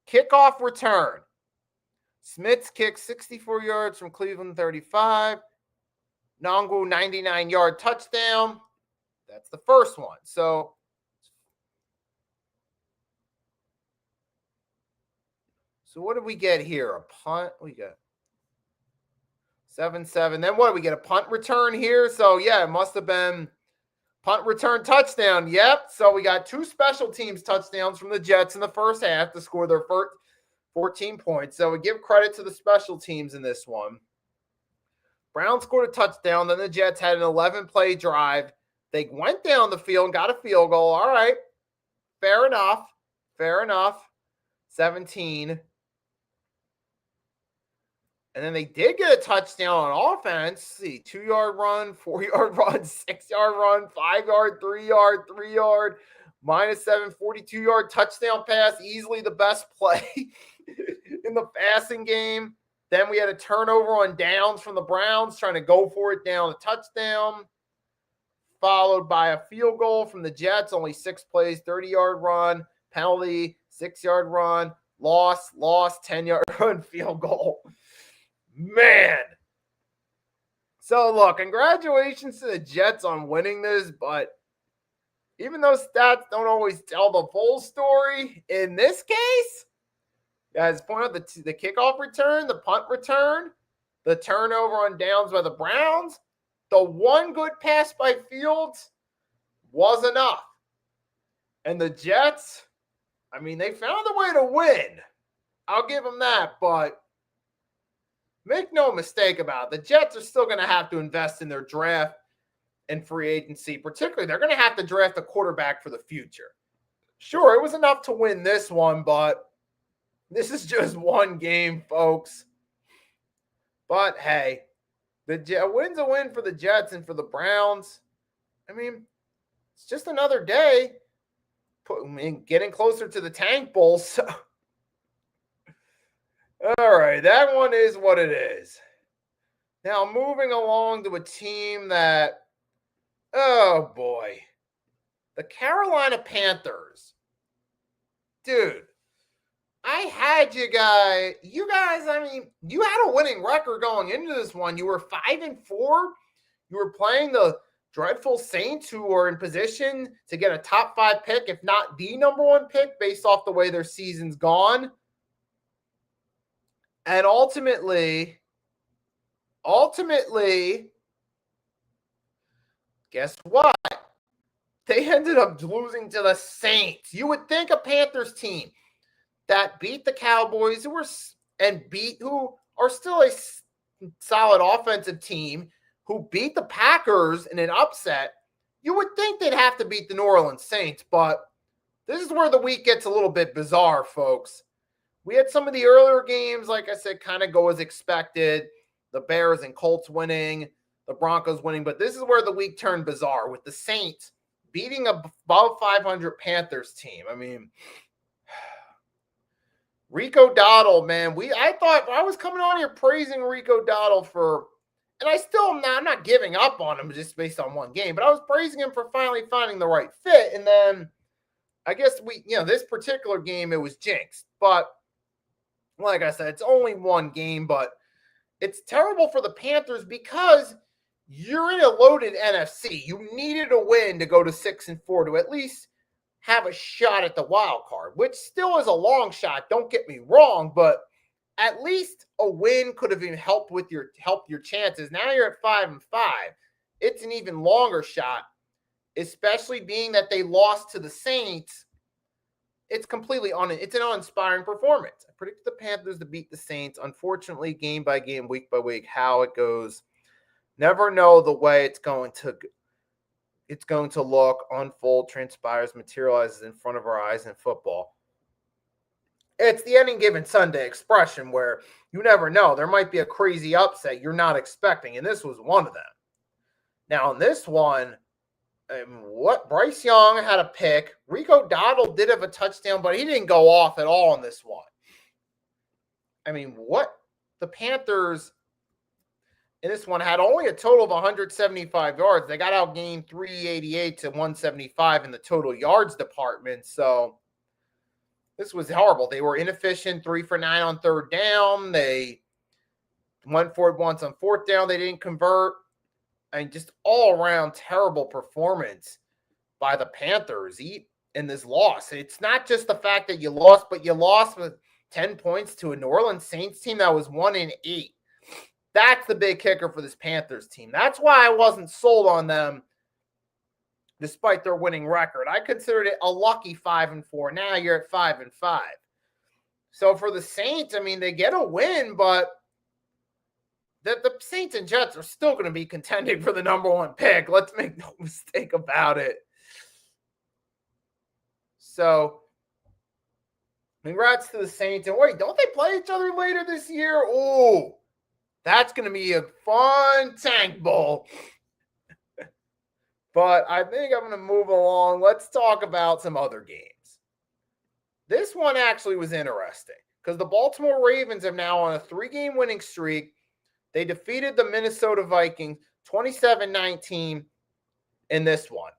Kickoff return. Smith's kick 64 yards from Cleveland 35. Nongu 99-yard touchdown. That's the first one. So what did we get here? A punt. We got 7-7. Then what? We get a punt return here. So, yeah, it must have been punt return touchdown. Yep. So we got 2 special teams touchdowns from the Jets in the first half to score their first 14 points. So we give credit to the special teams in this one. Browns scored a touchdown. Then the Jets had an 11-play drive. They went down the field and got a field goal. All right. Fair enough. 17. And then they did get a touchdown on offense. See, 2-yard run, 4-yard run, 6-yard run, 5-yard, 3-yard, 3-yard, -7, 42-yard touchdown pass. Easily the best play in the passing game. Then we had a turnover on downs from the Browns, trying to go for it down the touchdown. Followed by a field goal from the Jets. Only 6 plays, 30-yard run, penalty, 6-yard run, loss, 10-yard run, field goal. Man, So, look, congratulations to the Jets on winning this, but even though stats don't always tell the full story, in this case, guys, point out the kickoff return, the punt return, the turnover on downs by the Browns, the one good pass by Fields was enough. And the Jets, I mean, they found a way to win. I'll give them that, but make no mistake about it, the Jets are still going to have to invest in their draft and free agency. Particularly, they're going to have to draft a quarterback for the future. Sure, it was enough to win this one, but this is just one game, folks. But hey, the win's a win for the Jets and for the Browns. I mean, it's just another day getting closer to the Tank Bowl. So, all right, that one is what it is. Now, moving along to a team that, oh boy, the Carolina Panthers. Dude, I had you guys, I mean, you had a winning record going into this one. You were 5-4. You were playing the dreadful Saints, who are in position to get a top 5 pick, if not the number 1 pick, based off the way their season's gone. And ultimately, guess what? They ended up losing to the Saints. You would think a Panthers team that beat the Cowboys, who are still a solid offensive team, who beat the Packers in an upset, you would think they'd have to beat the New Orleans Saints, but this is where the week gets a little bit bizarre, folks. We had some of the earlier games, like I said, kind of go as expected. The Bears and Colts winning, the Broncos winning, but this is where the week turned bizarre with the Saints beating a above 500 Panthers team. I mean, Rico Dowdle, man, I thought I was coming on here praising Rico Dowdle and I still am not, I'm not giving up on him just based on one game, but I was praising him for finally finding the right fit. And then I guess this particular game, it was jinxed. But like I said, it's only one game, but it's terrible for the Panthers because you're in a loaded NFC. You needed a win to go to 6-4 to at least have a shot at the wild card, which still is a long shot. Don't get me wrong, but at least a win could have even helped your chances. Now you're at 5-5. It's an even longer shot, especially being that they lost to the Saints. It's it's an uninspiring performance. I predicted the Panthers to beat the Saints. Unfortunately, game by game, week by week, how it goes, never know the way it's going to look, unfold, transpires, materializes in front of our eyes in football. It's the any given Sunday expression where you never know. There might be a crazy upset you're not expecting, and this was one of them. Now, in this one, Bryce Young had a pick. Rico Dowdle did have a touchdown, but he didn't go off at all in this one. I mean, the Panthers in this one had only a total of 175 yards. They got outgained 388 to 175 in the total yards department. So this was horrible. They were inefficient, 3 for 9 on third down. They went for it once on fourth down. They didn't convert. I mean, just all around terrible performance by the Panthers in this loss. It's not just the fact that you lost, but you lost with 10 points to a New Orleans Saints team that was 1-8. That's the big kicker for this Panthers team. That's why I wasn't sold on them despite their winning record. I considered it a lucky 5-4. Now you're at 5-5. So for the Saints, I mean, they get a win, but the Saints and Jets are still going to be contending for the number 1 pick. Let's make no mistake about it. So, congrats to the Saints. And wait, don't they play each other later this year? Oh, that's going to be a fun Tank Bowl. But I think I'm going to move along. Let's talk about some other games. This one actually was interesting because the Baltimore Ravens are now on a 3-game winning streak. They defeated the Minnesota Vikings 27-19 in this one.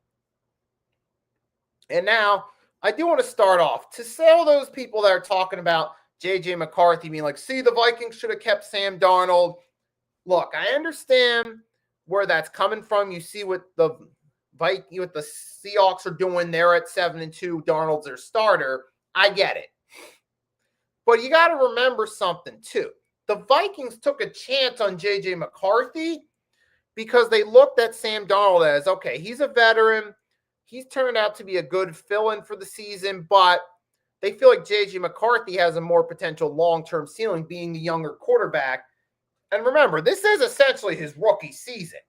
And now, I do want to start off to sell those people that are talking about J.J. McCarthy being like, see, the Vikings should have kept Sam Darnold. Look, I understand where that's coming from. You see what the Seahawks are doing. They're at 7-2. Darnold's their starter. I get it. But you got to remember something, too. The Vikings took a chance on J.J. McCarthy because they looked at Sam Darnold as, okay, he's a veteran. He's turned out to be a good fill-in for the season, but they feel like J.J. McCarthy has a more potential long-term ceiling being the younger quarterback. And remember, this is essentially his rookie season.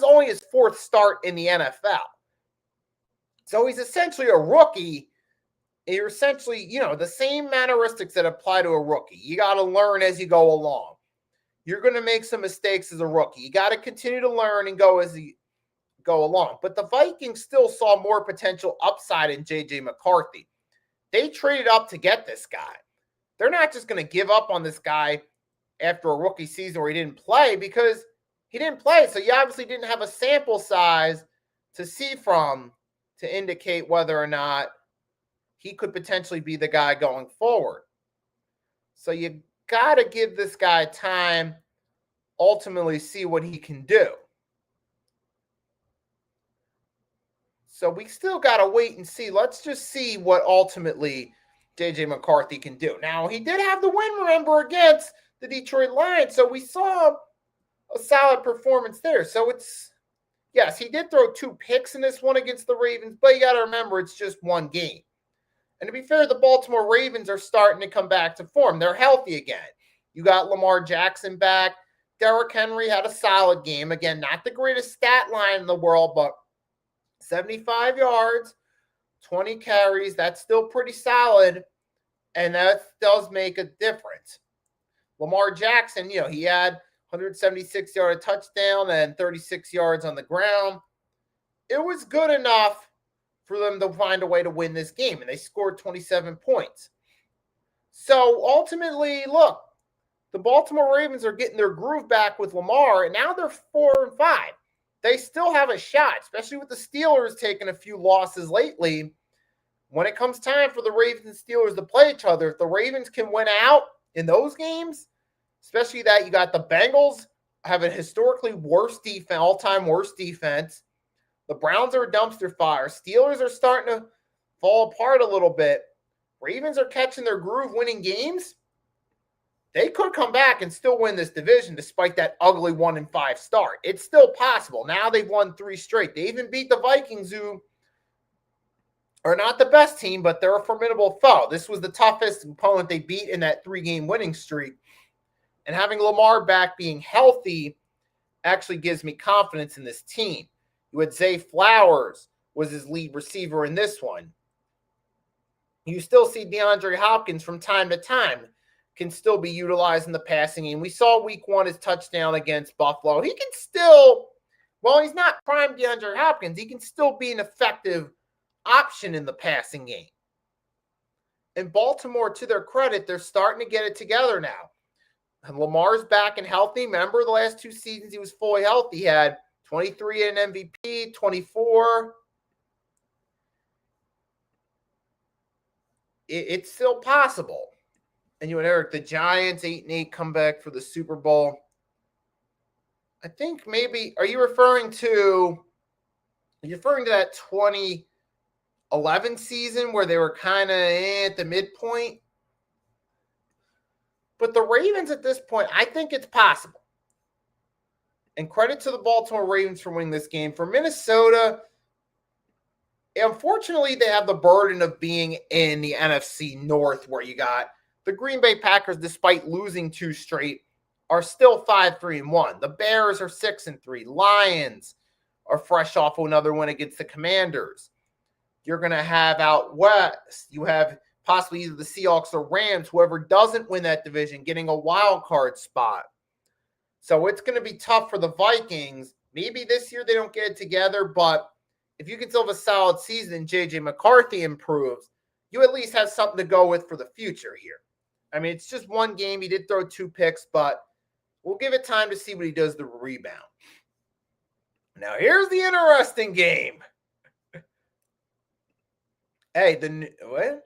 Only his fourth start in the NFL. So he's essentially a rookie. You're essentially, the same mannerisms that apply to a rookie. You got to learn as you go along. You're going to make some mistakes as a rookie. You got to continue to learn and go as you go along. But the Vikings still saw more potential upside in J.J. McCarthy. They traded up to get this guy. They're not just going to give up on this guy after a rookie season where he didn't play, because he didn't play. So you obviously didn't have a sample size to see from to indicate whether or not he could potentially be the guy going forward. So you got to give this guy time, ultimately see what he can do. So we still got to wait and see. Let's just see what ultimately J.J. McCarthy can do. Now, he did have the win, remember, against the Detroit Lions. So we saw a solid performance there. So yes, he did throw 2 picks in this one against the Ravens, but you got to remember it's just one game. And to be fair, the Baltimore Ravens are starting to come back to form. They're healthy again. You got Lamar Jackson back. Derrick Henry had a solid game. Again, not the greatest stat line in the world, but 75 yards, 20 carries. That's still pretty solid, and that does make a difference. Lamar Jackson, he had 176-yard touchdown and 36 yards on the ground. It was good enough for them to find a way to win this game, and they scored 27 points. So ultimately, look, the Baltimore Ravens are getting their groove back with Lamar, and now they're 4-5. They still have a shot, especially with the Steelers taking a few losses lately. When it comes time for the Ravens and Steelers to play each other, if the Ravens can win out in those games, especially that you got the Bengals have a historically worse defense, all-time worst defense. The Browns are a dumpster fire. Steelers are starting to fall apart a little bit. Ravens are catching their groove, winning games. They could come back and still win this division despite that ugly 1-5 start. It's still possible. Now they've won 3 straight. They even beat the Vikings, who are not the best team, but they're a formidable foe. This was the toughest opponent they beat in that 3-game winning streak. And having Lamar back, being healthy, actually gives me confidence in this team. You had Zay Flowers was his lead receiver in this one. You still see DeAndre Hopkins from time to time can still be utilized in the passing game. We saw week 1 his touchdown against Buffalo. He can still, while he's not prime DeAndre Hopkins, he can still be an effective option in the passing game. And Baltimore, to their credit, they're starting to get it together now. And Lamar's back and healthy. Remember the last 2 seasons he was fully healthy. He had 23 in MVP, 24. It's still possible. And you and Eric, the Giants, 8-8, come back for the Super Bowl. I think maybe, are you referring to that 2011 season where they were kind of at the midpoint? But the Ravens at this point, I think it's possible. And credit to the Baltimore Ravens for winning this game. For Minnesota, unfortunately, they have the burden of being in the NFC North, where you got the Green Bay Packers, despite losing 2 straight, are still 5-3-1. The Bears are 6-3. Lions are fresh off another win against the Commanders. You're going to have out west, you have possibly either the Seahawks or Rams, whoever doesn't win that division, getting a wild card spot. So it's going to be tough for the Vikings. Maybe this year they don't get it together, but if you can still have a solid season and J.J. McCarthy improves, you at least have something to go with for the future here. I mean, it's just one game. He did throw 2 picks, but we'll give it time to see what he does to rebound. Now, here's the interesting game. What?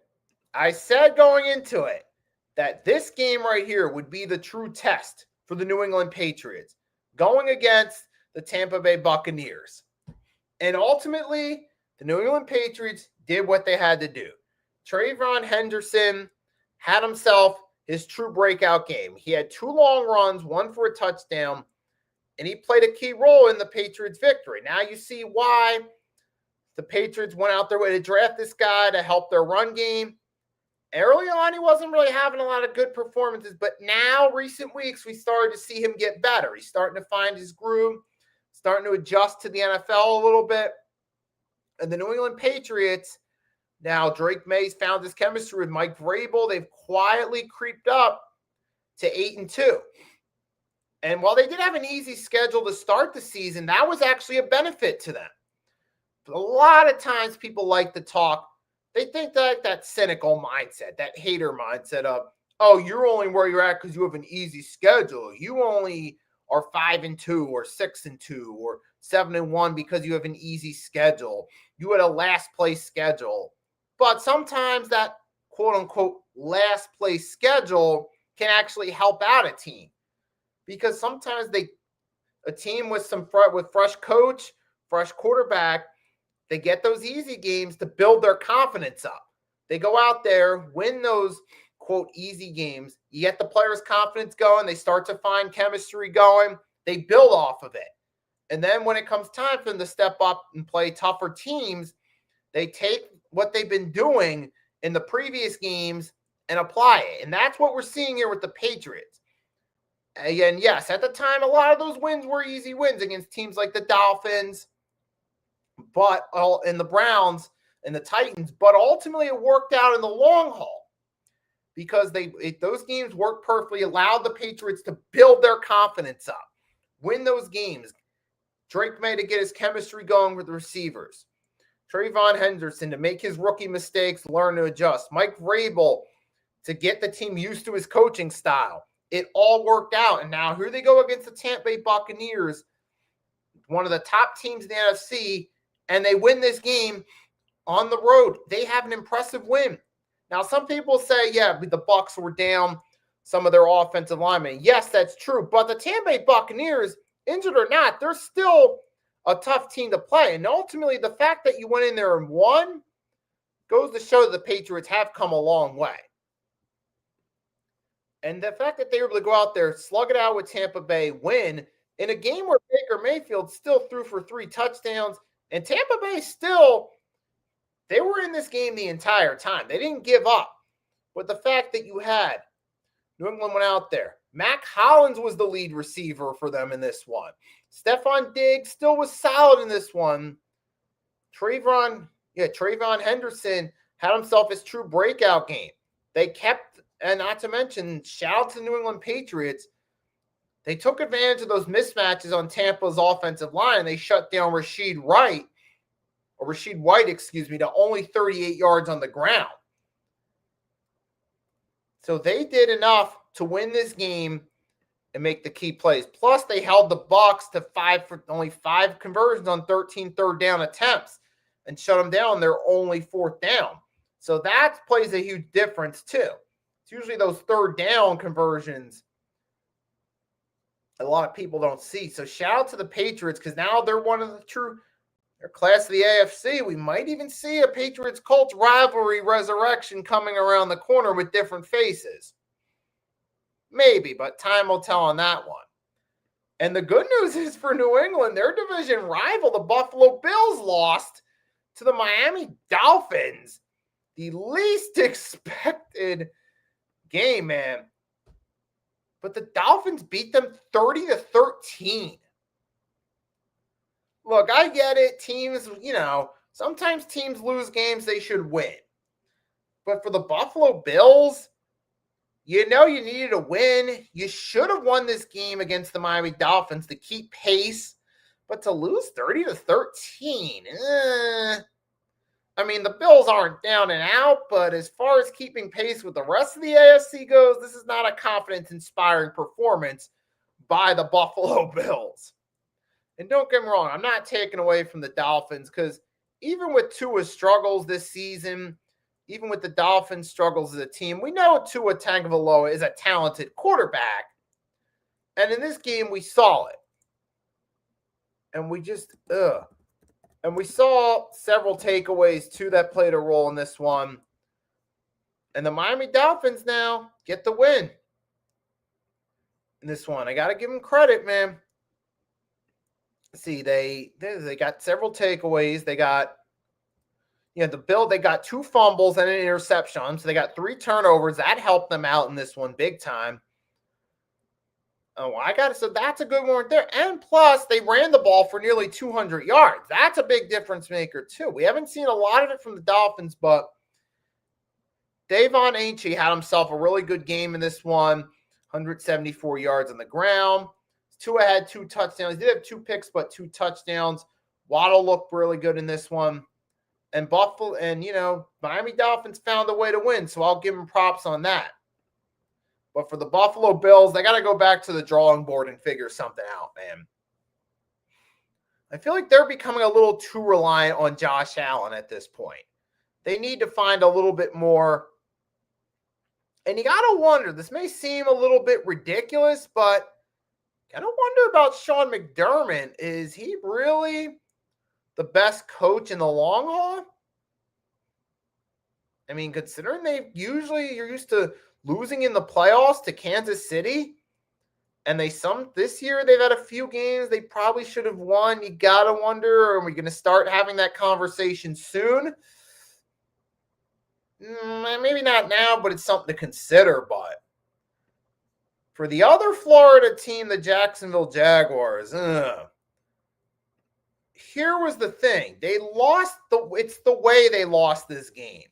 I said going into it that this game right here would be the true test for the New England Patriots, going against the Tampa Bay Buccaneers. And ultimately, the New England Patriots did what they had to do. Trayvon Henderson had himself his true breakout game. He had 2 long runs, 1 for a touchdown, and he played a key role in the Patriots' victory. Now you see why the Patriots went out their way to draft this guy to help their run game. Early on, he wasn't really having a lot of good performances, but now, recent weeks, we started to see him get better. He's starting to find his groove, starting to adjust to the NFL a little bit. And the New England Patriots, now Drake May's found his chemistry with Mike Vrabel. They've quietly creeped up to 8-2. And while they did have an easy schedule to start the season, that was actually a benefit to them. But a lot of times people like to talk, they think that cynical mindset, that hater mindset of, oh, you're only where you're at because you have an easy schedule. You only are 5-2 or 6-2 or 7-1 because you have an easy schedule. You had a last place schedule. But sometimes that quote unquote last place schedule can actually help out a team, because sometimes a team with fresh coach, fresh quarterback, they get those easy games to build their confidence up. They go out there, win those quote easy games. You get the players' confidence going. They start to find chemistry going. They build off of it. And then when it comes time for them to step up and play tougher teams, they take what they've been doing in the previous games and apply it. And that's what we're seeing here with the Patriots. And yes, at the time, a lot of those wins were easy wins against teams like the Dolphins, and the Browns and the Titans. But ultimately, it worked out in the long haul because those games worked perfectly, allowed the Patriots to build their confidence up, win those games. Drake May to get his chemistry going with the receivers. Trayvon Henderson to make his rookie mistakes, learn to adjust. Mike Vrabel to get the team used to his coaching style. It all worked out. And now here they go against the Tampa Bay Buccaneers, one of the top teams in the NFC, and they win this game on the road. They have an impressive win. Now, some people say, yeah, the Bucs were down some of their offensive linemen. Yes, that's true. But the Tampa Bay Buccaneers, injured or not, they're still a tough team to play. And ultimately, the fact that you went in there and won goes to show that the Patriots have come a long way. And the fact that they were able to go out there, slug it out with Tampa Bay, win in a game where Baker Mayfield still threw for 3 touchdowns, and Tampa Bay they were in this game the entire time. They didn't give up. But the fact that you had New England went out there. Mac Hollins was the lead receiver for them in this one. Stephon Diggs still was solid in this one. Trayvon Henderson had himself his true breakout game. They kept, and not to mention, shout out to the New England Patriots, they took advantage of those mismatches on Tampa's offensive line. They shut down Rashid White, to only 38 yards on the ground. So they did enough to win this game and make the key plays. Plus, they held the Bucs to only 5 conversions on 13 third down attempts and shut them down their only 4th down. So that plays a huge difference too. It's usually those third down conversions a lot of people don't see. So shout out to the Patriots, because now they're one of their class of the AFC. We might even see a Patriots-Colts rivalry resurrection coming around the corner with different faces. Maybe, but time will tell on that one. And the good news is for New England, their division rival, the Buffalo Bills, lost to the Miami Dolphins. The least expected game, man. But the Dolphins beat them 30-13. Look, I get it. Teams, sometimes teams lose games they should win. But for the Buffalo Bills, you needed a win. You should have won this game against the Miami Dolphins to keep pace. But to lose 30-13, the Bills aren't down and out, but as far as keeping pace with the rest of the AFC goes, this is not a confidence-inspiring performance by the Buffalo Bills. And don't get me wrong, I'm not taking away from the Dolphins, because even with Tua's struggles this season, even with the Dolphins' struggles as a team, we know Tua Tagovailoa is a talented quarterback. And in this game, we saw it. And we just, And we saw several takeaways, too, that played a role in this one. And the Miami Dolphins now get the win in this one. I got to give them credit, man. See, they got several takeaways. They got, they got 2 fumbles and an interception. So they got 3 turnovers. That helped them out in this one big time. So that's a good one right there. And plus, they ran the ball for nearly 200 yards. That's a big difference maker, too. We haven't seen a lot of it from the Dolphins, but Davon Aintree had himself a really good game in this one. 174 yards on the ground. Tua had 2 touchdowns. He did have 2 picks, but 2 touchdowns. Waddle looked really good in this one. And Miami Dolphins found a way to win, so I'll give them props on that. But for the Buffalo Bills, they got to go back to the drawing board and figure something out, man. I feel like they're becoming a little too reliant on Josh Allen at this point. They need to find a little bit more. And you got to wonder, this may seem a little bit ridiculous, but got to wonder about Sean McDermott. Is he really the best coach in the long haul? I mean, considering you're used to losing in the playoffs to Kansas City, and this year they've had a few games they probably should have won. You got to wonder, are we going to start having that conversation soon? Maybe not now, but it's something to consider. But for the other Florida team, the Jacksonville Jaguars, here was the thing. It's the way they lost this game.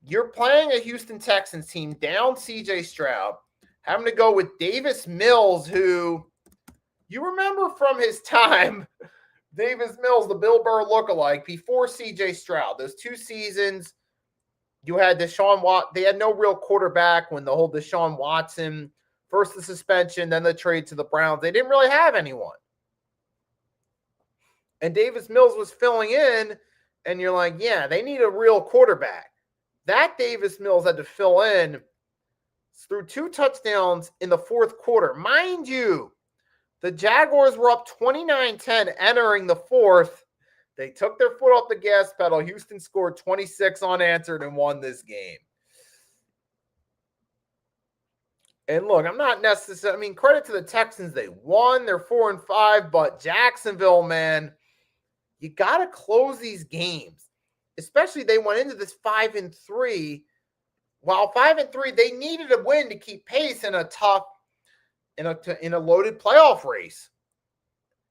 You're playing a Houston Texans team down C.J. Stroud, having to go with Davis Mills, who you remember from his time, Davis Mills, the Bill Burr lookalike, before C.J. Stroud. Those 2 seasons, you had Deshaun Watson. They had no real quarterback when the whole Deshaun Watson, first the suspension, then the trade to the Browns. They didn't really have anyone. And Davis Mills was filling in, and you're like, yeah, they need a real quarterback. That Davis Mills had to fill in through 2 touchdowns in the 4th quarter. Mind you, the Jaguars were up 29-10 entering the 4th. They took their foot off the gas pedal. Houston scored 26 unanswered and won this game. And look, I'm not necessarily, credit to the Texans. They won. They're 4-5, but Jacksonville, man, you got to close these games. Especially they went into this 5-3. While 5-3, they needed a win to keep pace in a loaded playoff race.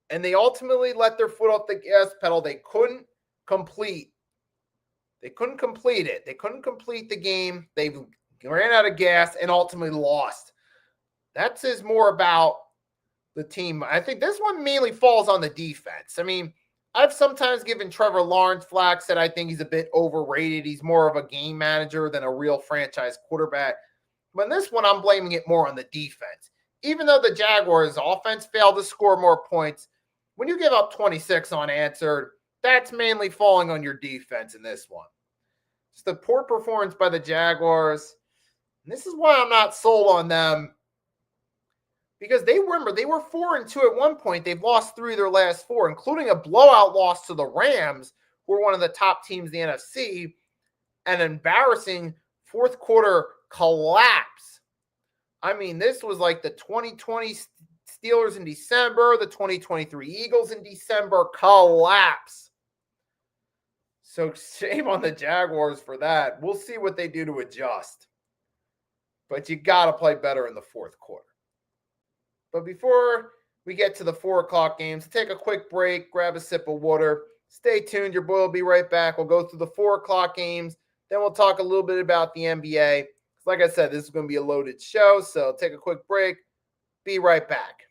And they ultimately let their foot off the gas pedal. They couldn't complete it. They couldn't complete the game. They ran out of gas and ultimately lost. That says more about the team. I think this one mainly falls on the defense. I've sometimes given Trevor Lawrence flack, said I think he's a bit overrated. He's more of a game manager than a real franchise quarterback. But in this one, I'm blaming it more on the defense. Even though the Jaguars' offense failed to score more points, when you give up 26 unanswered, that's mainly falling on your defense in this one. Just a poor performance by the Jaguars. And this is why I'm not sold on them. Because they were 4-2 at one point. They've lost 3 of their last 4, including a blowout loss to the Rams, who are one of the top teams in the NFC, and an embarrassing 4th quarter collapse. This was like the 2020 Steelers in December, the 2023 Eagles in December collapse. So shame on the Jaguars for that. We'll see what they do to adjust. But you got to play better in the 4th quarter. But before we get to the 4 o'clock games, take a quick break, grab a sip of water. Stay tuned. Your boy will be right back. We'll go through the 4 o'clock games. Then we'll talk a little bit about the NBA. Like I said, this is going to be a loaded show, so take a quick break. Be right back.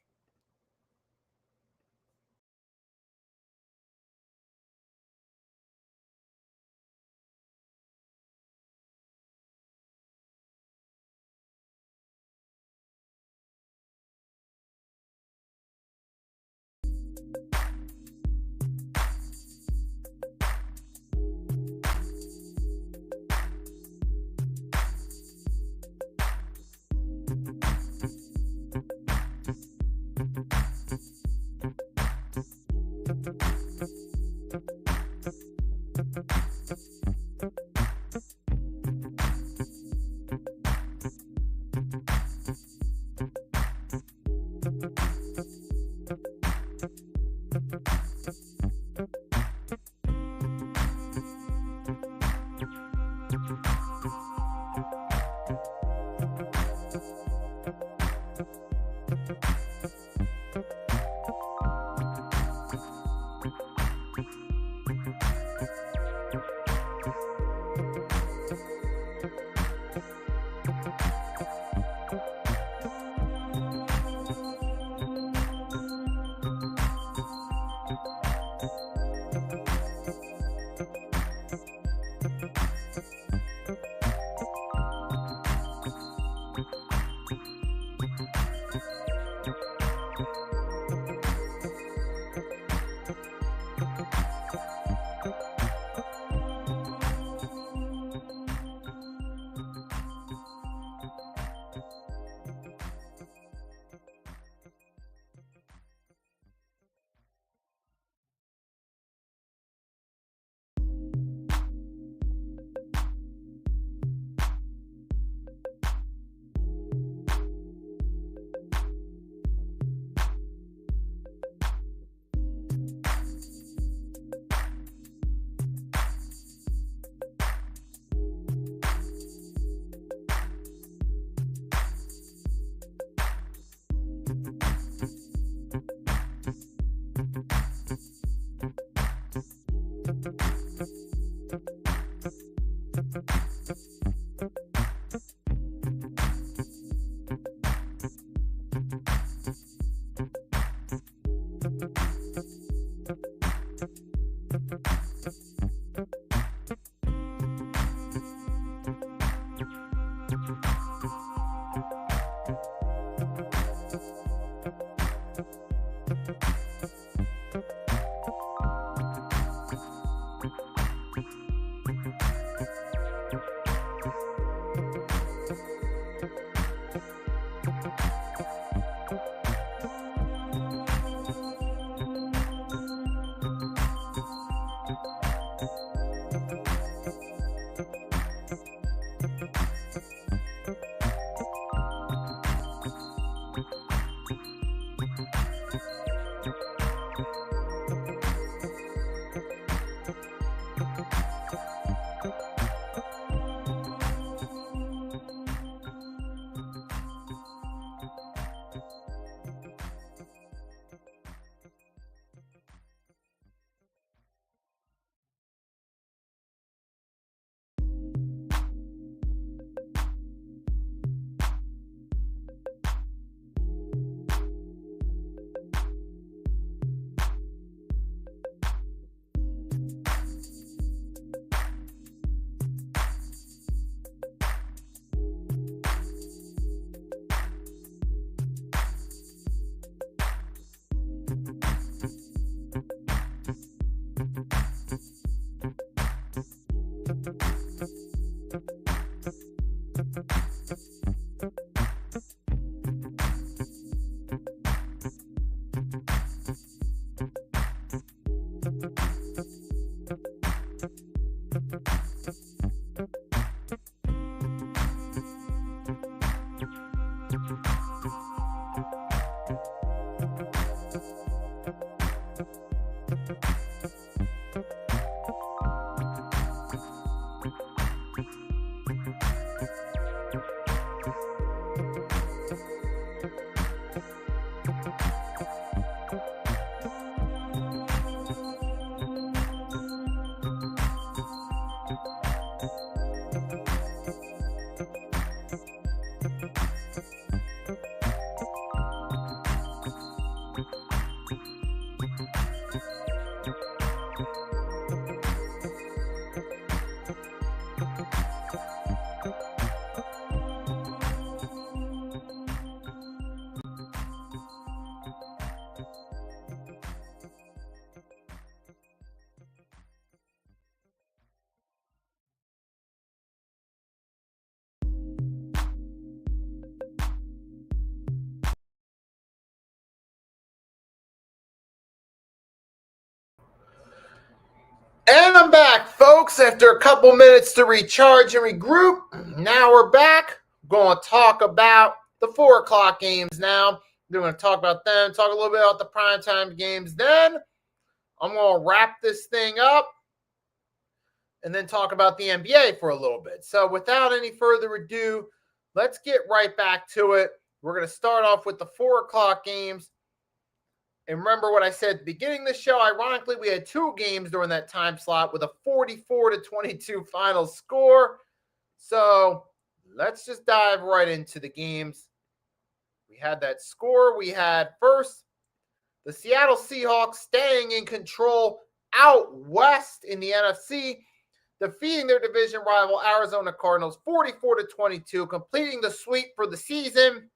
And I'm back, folks, after a couple minutes to recharge and regroup. Now we're back. We're going to talk about the 4 o'clock games now. We're going to talk about them, talk a little bit about the primetime games. Then I'm going to wrap this thing up and then talk about the NBA for a little bit. So without any further ado, let's get right back to it. We're going to start off with the 4 o'clock games. And remember what I said at the beginning of the show. Ironically, we had 2 games during that time slot with a 44-22 final score. So let's just dive right into the games. We had that score. We had first the Seattle Seahawks staying in control out west in the NFC, defeating their division rival Arizona Cardinals 44-22, completing the sweep for the season.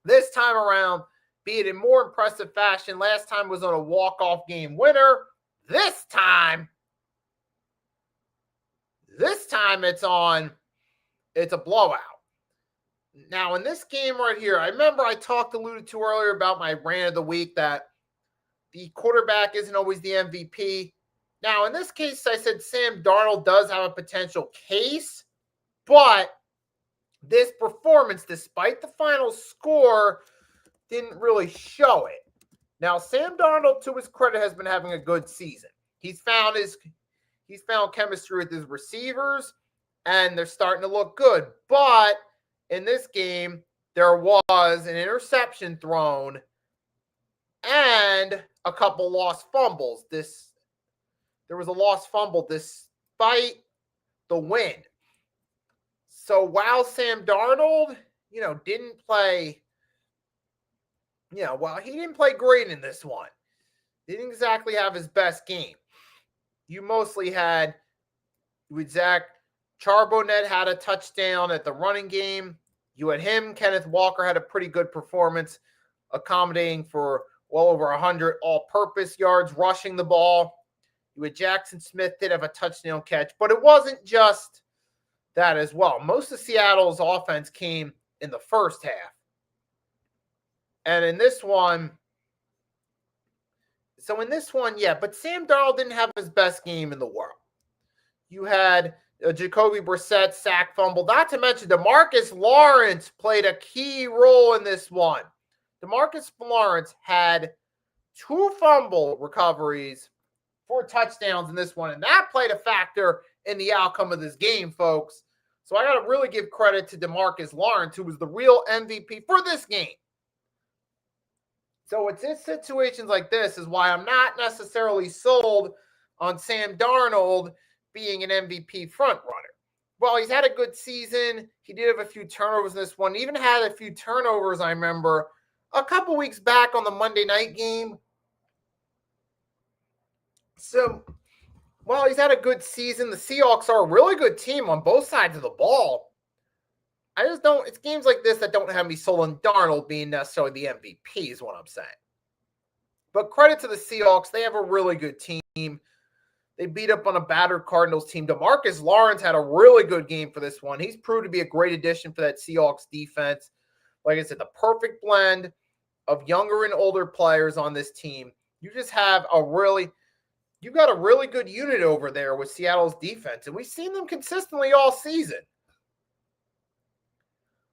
This time around, be it in more impressive fashion. Last time was on a walk-off game winner. This time it's a blowout. Now, in this game right here, I remember I alluded to earlier about my rant of the week that the quarterback isn't always the MVP. Now, in this case, I said Sam Darnold does have a potential case, but this performance, despite the final score, didn't really show it. Now, Sam Darnold, to his credit, has been having a good season. He's found chemistry with his receivers, and they're starting to look good. But in this game, there was an interception thrown and a couple lost fumbles. There was a lost fumble despite the win. So while Sam Darnold, didn't play, he didn't play great in this one. He didn't exactly have his best game. You mostly had with Zach Charbonnet had a touchdown at the running game. You had him. Kenneth Walker had a pretty good performance, accommodating for well over 100 all-purpose yards, rushing the ball. You had Jackson Smith did have a touchdown catch, but it wasn't just that as well. Most of Seattle's offense came in the first half. And in this one, but Sam Darnold didn't have his best game in the world. You had Jacoby Brissett sack fumble, not to mention DeMarcus Lawrence played a key role in this one. DeMarcus Lawrence had 2 fumble recoveries, 4 touchdowns in this one, and that played a factor in the outcome of this game, folks. So I got to really give credit to DeMarcus Lawrence, who was the real MVP for this game. So it's in situations like this is why I'm not necessarily sold on Sam Darnold being an MVP frontrunner. Well, he's had a good season. He did have a few turnovers in this one. He even had a few turnovers, I remember, a couple weeks back on the Monday night game. So, while he's had a good season, the Seahawks are a really good team on both sides of the ball. It's games like this that don't have me sold on Darnold being necessarily the MVP is what I'm saying. But credit to the Seahawks. They have a really good team. They beat up on a battered Cardinals team. DeMarcus Lawrence had a really good game for this one. He's proved to be a great addition for that Seahawks defense. Like I said, the perfect blend of younger and older players on this team. You just have you've got a really good unit over there with Seattle's defense. And we've seen them consistently all season.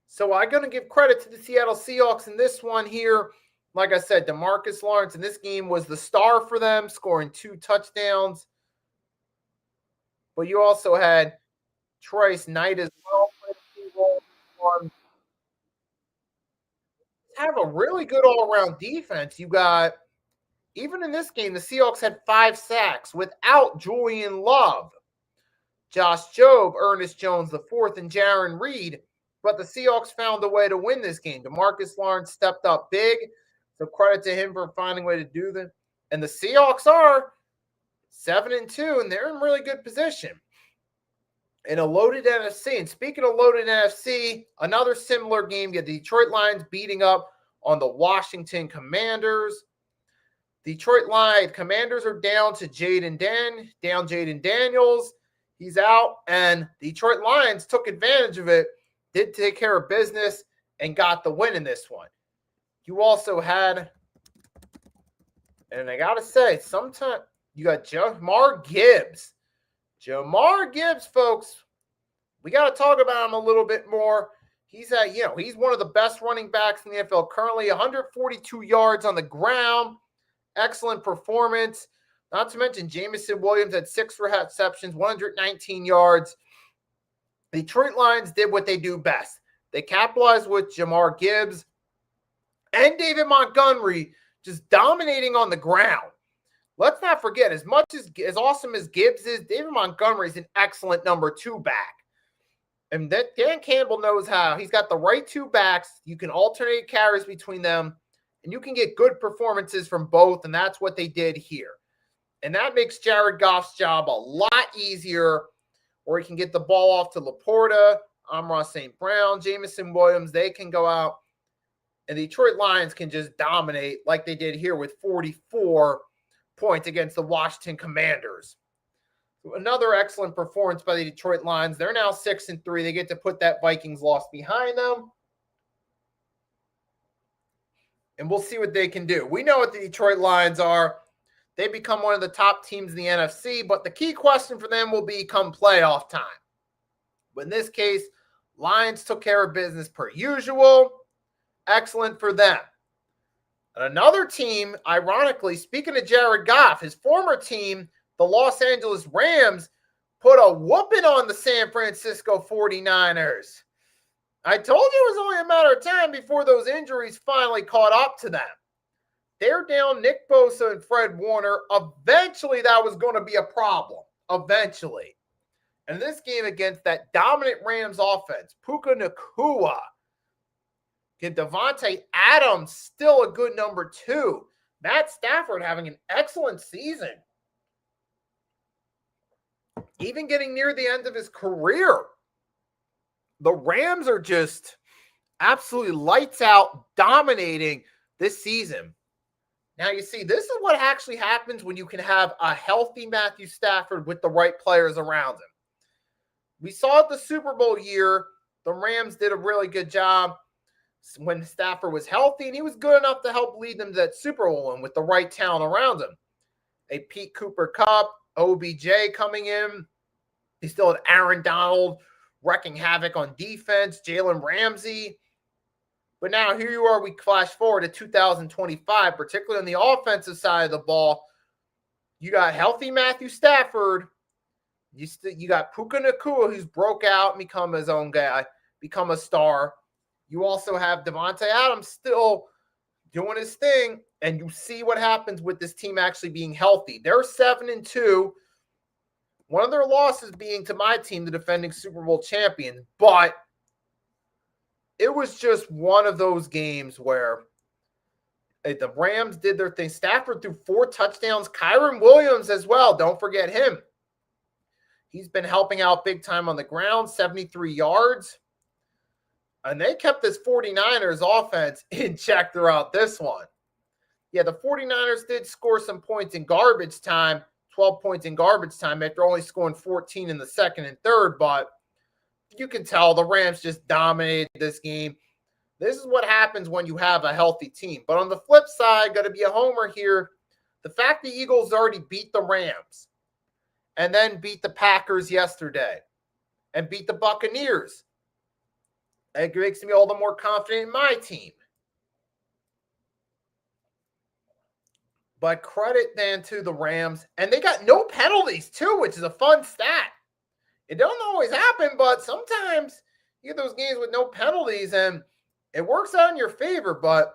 So I'm going to give credit to the Seattle Seahawks in this one here. Like I said, DeMarcus Lawrence in this game was the star for them, scoring 2 touchdowns. But you also had Trace Knight as well. Have a really good all-around defense. You got, even in this game, the Seahawks had 5 sacks without Julian Love, Josh Jobe, Ernest Jones IV, and Jaron Reed. But the Seahawks found a way to win this game. DeMarcus Lawrence stepped up big. So credit to him for finding a way to do that. And the Seahawks are 7-2, and they're in really good position. In a loaded NFC. And speaking of loaded NFC, another similar game. You had the Detroit Lions beating up on the Washington Commanders. Commanders are down Jaden Daniels. He's out, and Detroit Lions took advantage of it, did take care of business, and got the win in this one. You also had, and I got to say, sometimes you got Jahmyr Gibbs. Jahmyr Gibbs, folks, we got to talk about him a little bit more. He's one of the best running backs in the NFL currently, 142 yards on the ground. Excellent performance. Not to mention Jameson Williams had 6 receptions, 119 yards. The Detroit Lions did what they do best. They capitalized with Jahmyr Gibbs and David Montgomery just dominating on the ground. Let's not forget, as awesome as Gibbs is, David Montgomery is an excellent number 2 back. And that Dan Campbell knows how. He's got the right 2 backs. You can alternate carries between them, and you can get good performances from both, and that's what they did here. And that makes Jared Goff's job a lot easier, or he can get the ball off to Laporta, Amon-Ra St. Brown, Jameson Williams. They can go out And the Detroit Lions can just dominate like they did here with 44 points against the Washington Commanders. Another excellent performance by the Detroit Lions. They're now 6-3. They get to put that Vikings loss behind them. And we'll see what they can do. We know what the Detroit Lions are. They become one of the top teams in the NFC, but the key question for them will be come playoff time. But in this case, Lions took care of business per usual. Excellent for them. And another team, ironically, speaking of Jared Goff, his former team, the Los Angeles Rams, put a whooping on the San Francisco 49ers. I told you it was only a matter of time before those injuries finally caught up to them. They're down Nick Bosa and Fred Warner. Eventually, that was going to be a problem. Eventually. And this game against that dominant Rams offense, Puka Nacua, Devontae Adams, still a good number 2. Matt Stafford having an excellent season. Even getting near the end of his career. The Rams are just absolutely lights out, dominating this season. Now, you see, this is what actually happens when you can have a healthy Matthew Stafford with the right players around him. We saw it the Super Bowl year. The Rams did a really good job when Stafford was healthy, and he was good enough to help lead them to that Super Bowl win with the right talent around him. A Pete Cooper Cup, OBJ coming in. He still had Aaron Donald wrecking havoc on defense, Jalen Ramsey. But now here you are, we flash forward to 2025, particularly on the offensive side of the ball. You got healthy Matthew Stafford. You got Puka Nacua, who's broke out and become his own guy, become a star. You also have Devontae Adams still doing his thing, and you see what happens with this team actually being healthy. They're 7-2. One of their losses being to my team, the defending Super Bowl champion, but it was just one of those games where the Rams did their thing. Stafford threw 4 touchdowns. Kyron Williams as well. Don't forget him. He's been helping out big time on the ground, 73 yards. And they kept this 49ers offense in check throughout this one. Yeah, the 49ers did score some points in garbage time, 12 points in garbage time after only scoring 14 in the second and third, but you can tell the Rams just dominated this game. This is what happens when you have a healthy team. But on the flip side, got to be a homer here. The fact the Eagles already beat the Rams and then beat the Packers yesterday and beat the Buccaneers, it makes me all the more confident in my team. But credit then to the Rams. And they got no penalties too, which is a fun stat. It don't always happen, but sometimes you get those games with no penalties and it works out in your favor. But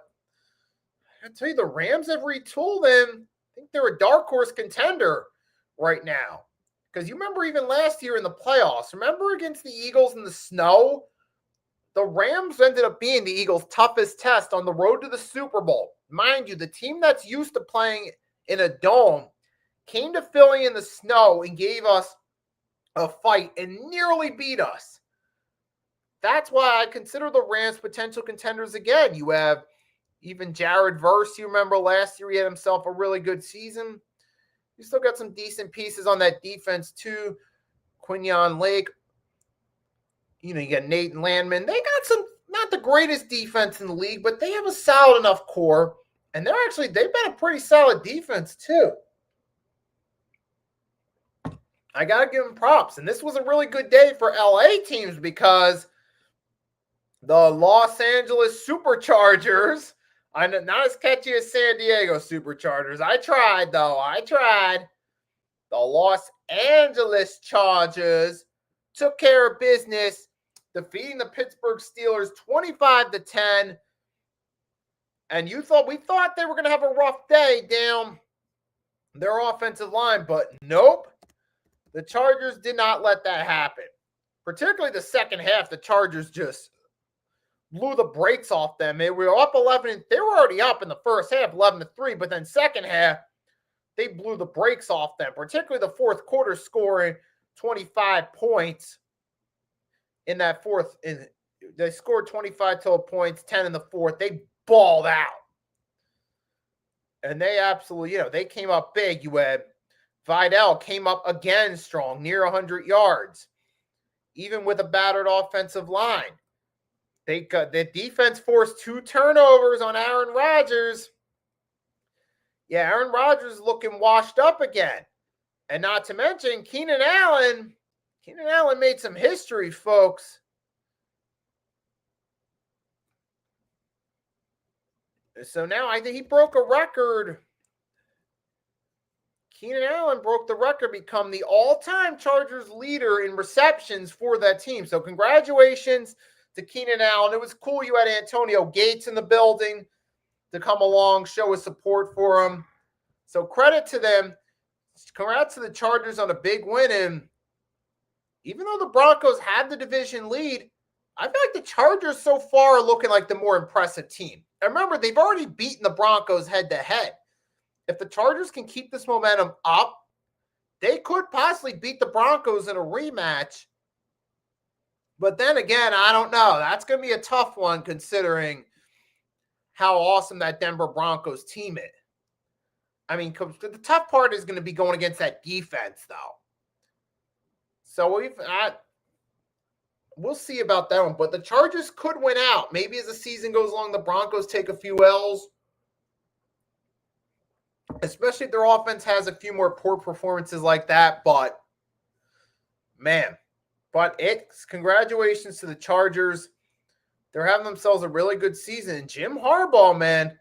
I tell you, the Rams have retooled them. I think they're a dark horse contender right now. Because you remember even last year in the playoffs, remember against the Eagles in the snow? The Rams ended up being the Eagles' toughest test on the road to the Super Bowl. Mind you, the team that's used to playing in a dome came to Philly in the snow and gave us a fight and nearly beat us. That's why I consider the Rams potential contenders again. You have even Jared Verse. You remember last year he had himself a really good season. You still got some decent pieces on that defense too. Quinyon Lake. You got Nathan Landman. They got some, not the greatest defense in the league, but they have a solid enough core. And they've been a pretty solid defense too. I got to give them props. And this was a really good day for LA teams because the Los Angeles Superchargers, not as catchy as San Diego Superchargers. I tried, though. The Los Angeles Chargers took care of business, defeating the Pittsburgh Steelers 25-10. And we thought they were going to have a rough day down their offensive line, but nope. The Chargers did not let that happen. Particularly the second half, the Chargers just blew the brakes off them. They were up 11. They were already up in the first half, 11-3, but then second half, they blew the brakes off them, particularly the fourth quarter, scoring 25 points in that fourth. They scored 25 total points, 10 in the fourth. They balled out. And they absolutely, they came up big. You had Vidal came up again strong, near 100 yards, even with a battered offensive line. The defense forced 2 turnovers on Aaron Rodgers. Yeah, Aaron Rodgers looking washed up again. And not to mention Keenan Allen. Keenan Allen made some history, folks. So now I think he broke a record. Keenan Allen broke the record, become the all-time Chargers leader in receptions for that team. So congratulations to Keenan Allen. It was cool you had Antonio Gates in the building to come along, show his support for him. So credit to them. Congrats to the Chargers on a big win. And even though the Broncos had the division lead, I feel like the Chargers so far are looking like the more impressive team. And remember, they've already beaten the Broncos head-to-head. If the Chargers can keep this momentum up, they could possibly beat the Broncos in a rematch. But then again, I don't know. That's going to be a tough one considering how awesome that Denver Broncos team is. I mean, the tough part is going to be going against that defense, though. So we'll see about that one. But the Chargers could win out. Maybe as the season goes along, the Broncos take a few L's. Especially if their offense has a few more poor performances like that. But, man. But congratulations to the Chargers. They're having themselves a really good season. And Jim Harbaugh, man,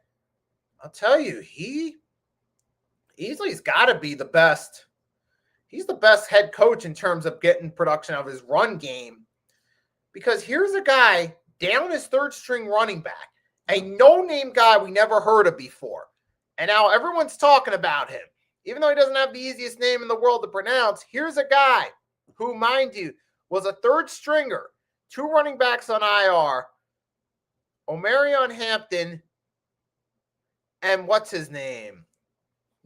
I'll tell you, he's got to be the best. He's the best head coach in terms of getting production out of his run game. Because here's a guy down his third-string running back, a no-name guy we never heard of before. And now everyone's talking about him. Even though he doesn't have the easiest name in the world to pronounce, here's a guy who, mind you, was a third stringer, 2 running backs on IR, Omarion Hampton, and what's his name?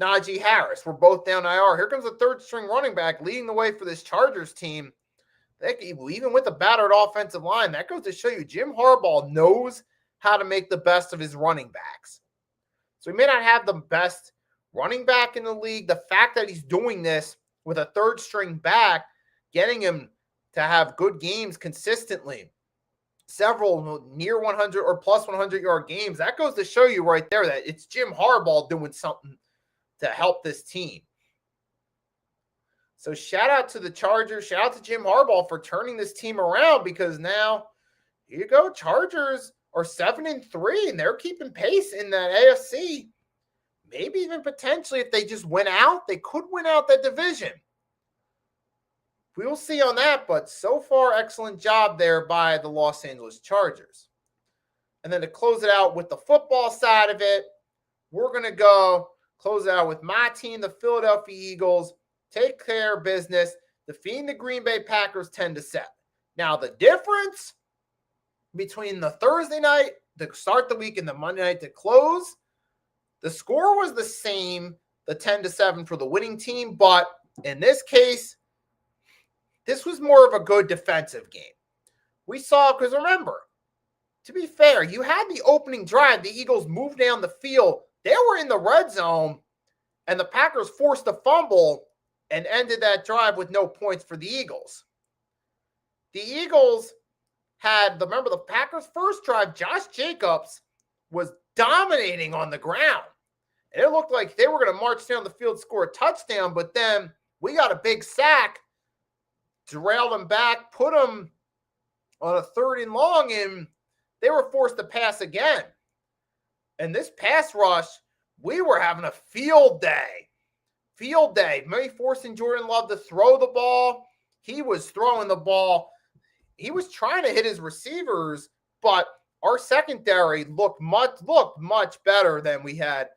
Najee Harris. We're both down IR. Here comes the third-string running back leading the way for this Chargers team. Even with a battered offensive line, that goes to show you Jim Harbaugh knows how to make the best of his running backs. So he may not have the best running back in the league. The fact that he's doing this with a third-string back, getting him to have good games consistently, several near 100 or plus 100-yard games, that goes to show you right there that it's Jim Harbaugh doing something to help this team. So shout out to the Chargers. Shout out to Jim Harbaugh for turning this team around, because now, here you go, Chargers are 7-3, and they're keeping pace in that AFC. Maybe even potentially, if they just win out, they could win out that division. We will see on that, but so far, excellent job there by the Los Angeles Chargers. And then to close it out with the football side of it, we're going to go close it out with my team, the Philadelphia Eagles. Take care of business, defeating the Green Bay Packers 10-7. Now, the difference between the Thursday night to start the week and the Monday night to close, the score was the same, the 10-7 for the winning team, but in this case, this was more of a good defensive game. We saw, because remember, to be fair, you had the opening drive, the Eagles moved down the field, they were in the red zone, and the Packers forced a fumble and ended that drive with no points for the Eagles. The Eagles remember the Packers' first drive, Josh Jacobs was dominating on the ground. And it looked like they were going to march down the field, score a touchdown, but then we got a big sack, derailed them back, put them on a 3rd and long, and they were forced to pass again. And this pass rush, we were having a field day. Field day. Maybe forcing Jordan Love to throw the ball. He was throwing the ball. He was trying to hit his receivers, but our secondary looked much better than we had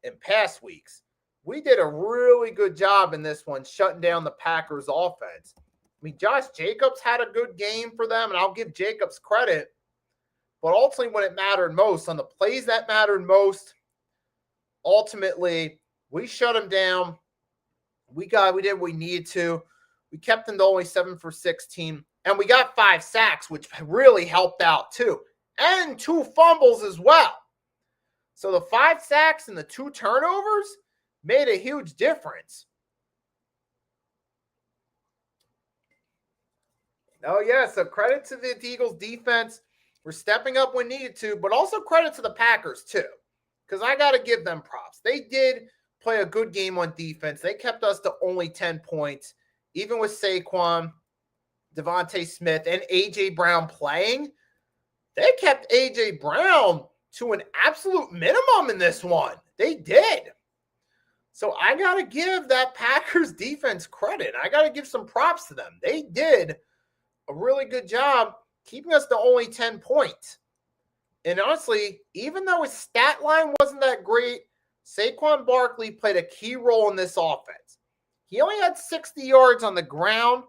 in past weeks. We did a really good job in this one, shutting down the Packers' offense. I mean, Josh Jacobs had a good game for them, and I'll give Jacobs credit. But ultimately, when it mattered most, on the plays that mattered most, ultimately, we shut him down. We did what we needed to. We kept him to only 7 for 16. And we got 5 sacks, which really helped out too. And 2 fumbles as well. So the 5 sacks and the 2 turnovers made a huge difference. Oh, yeah, so credit to the Eagles defense for stepping up when needed to, but also credit to the Packers too, because I got to give them props. They did play a good game on defense. They kept us to only 10 points, even with Saquon, Devontae Smith, and A.J. Brown playing. They kept A.J. Brown to an absolute minimum in this one. They did. So I got to give that Packers defense credit. I got to give some props to them. They did a really good job keeping us to only 10 points. And honestly, even though his stat line wasn't that great, Saquon Barkley played a key role in this offense. He only had 60 yards on the ground,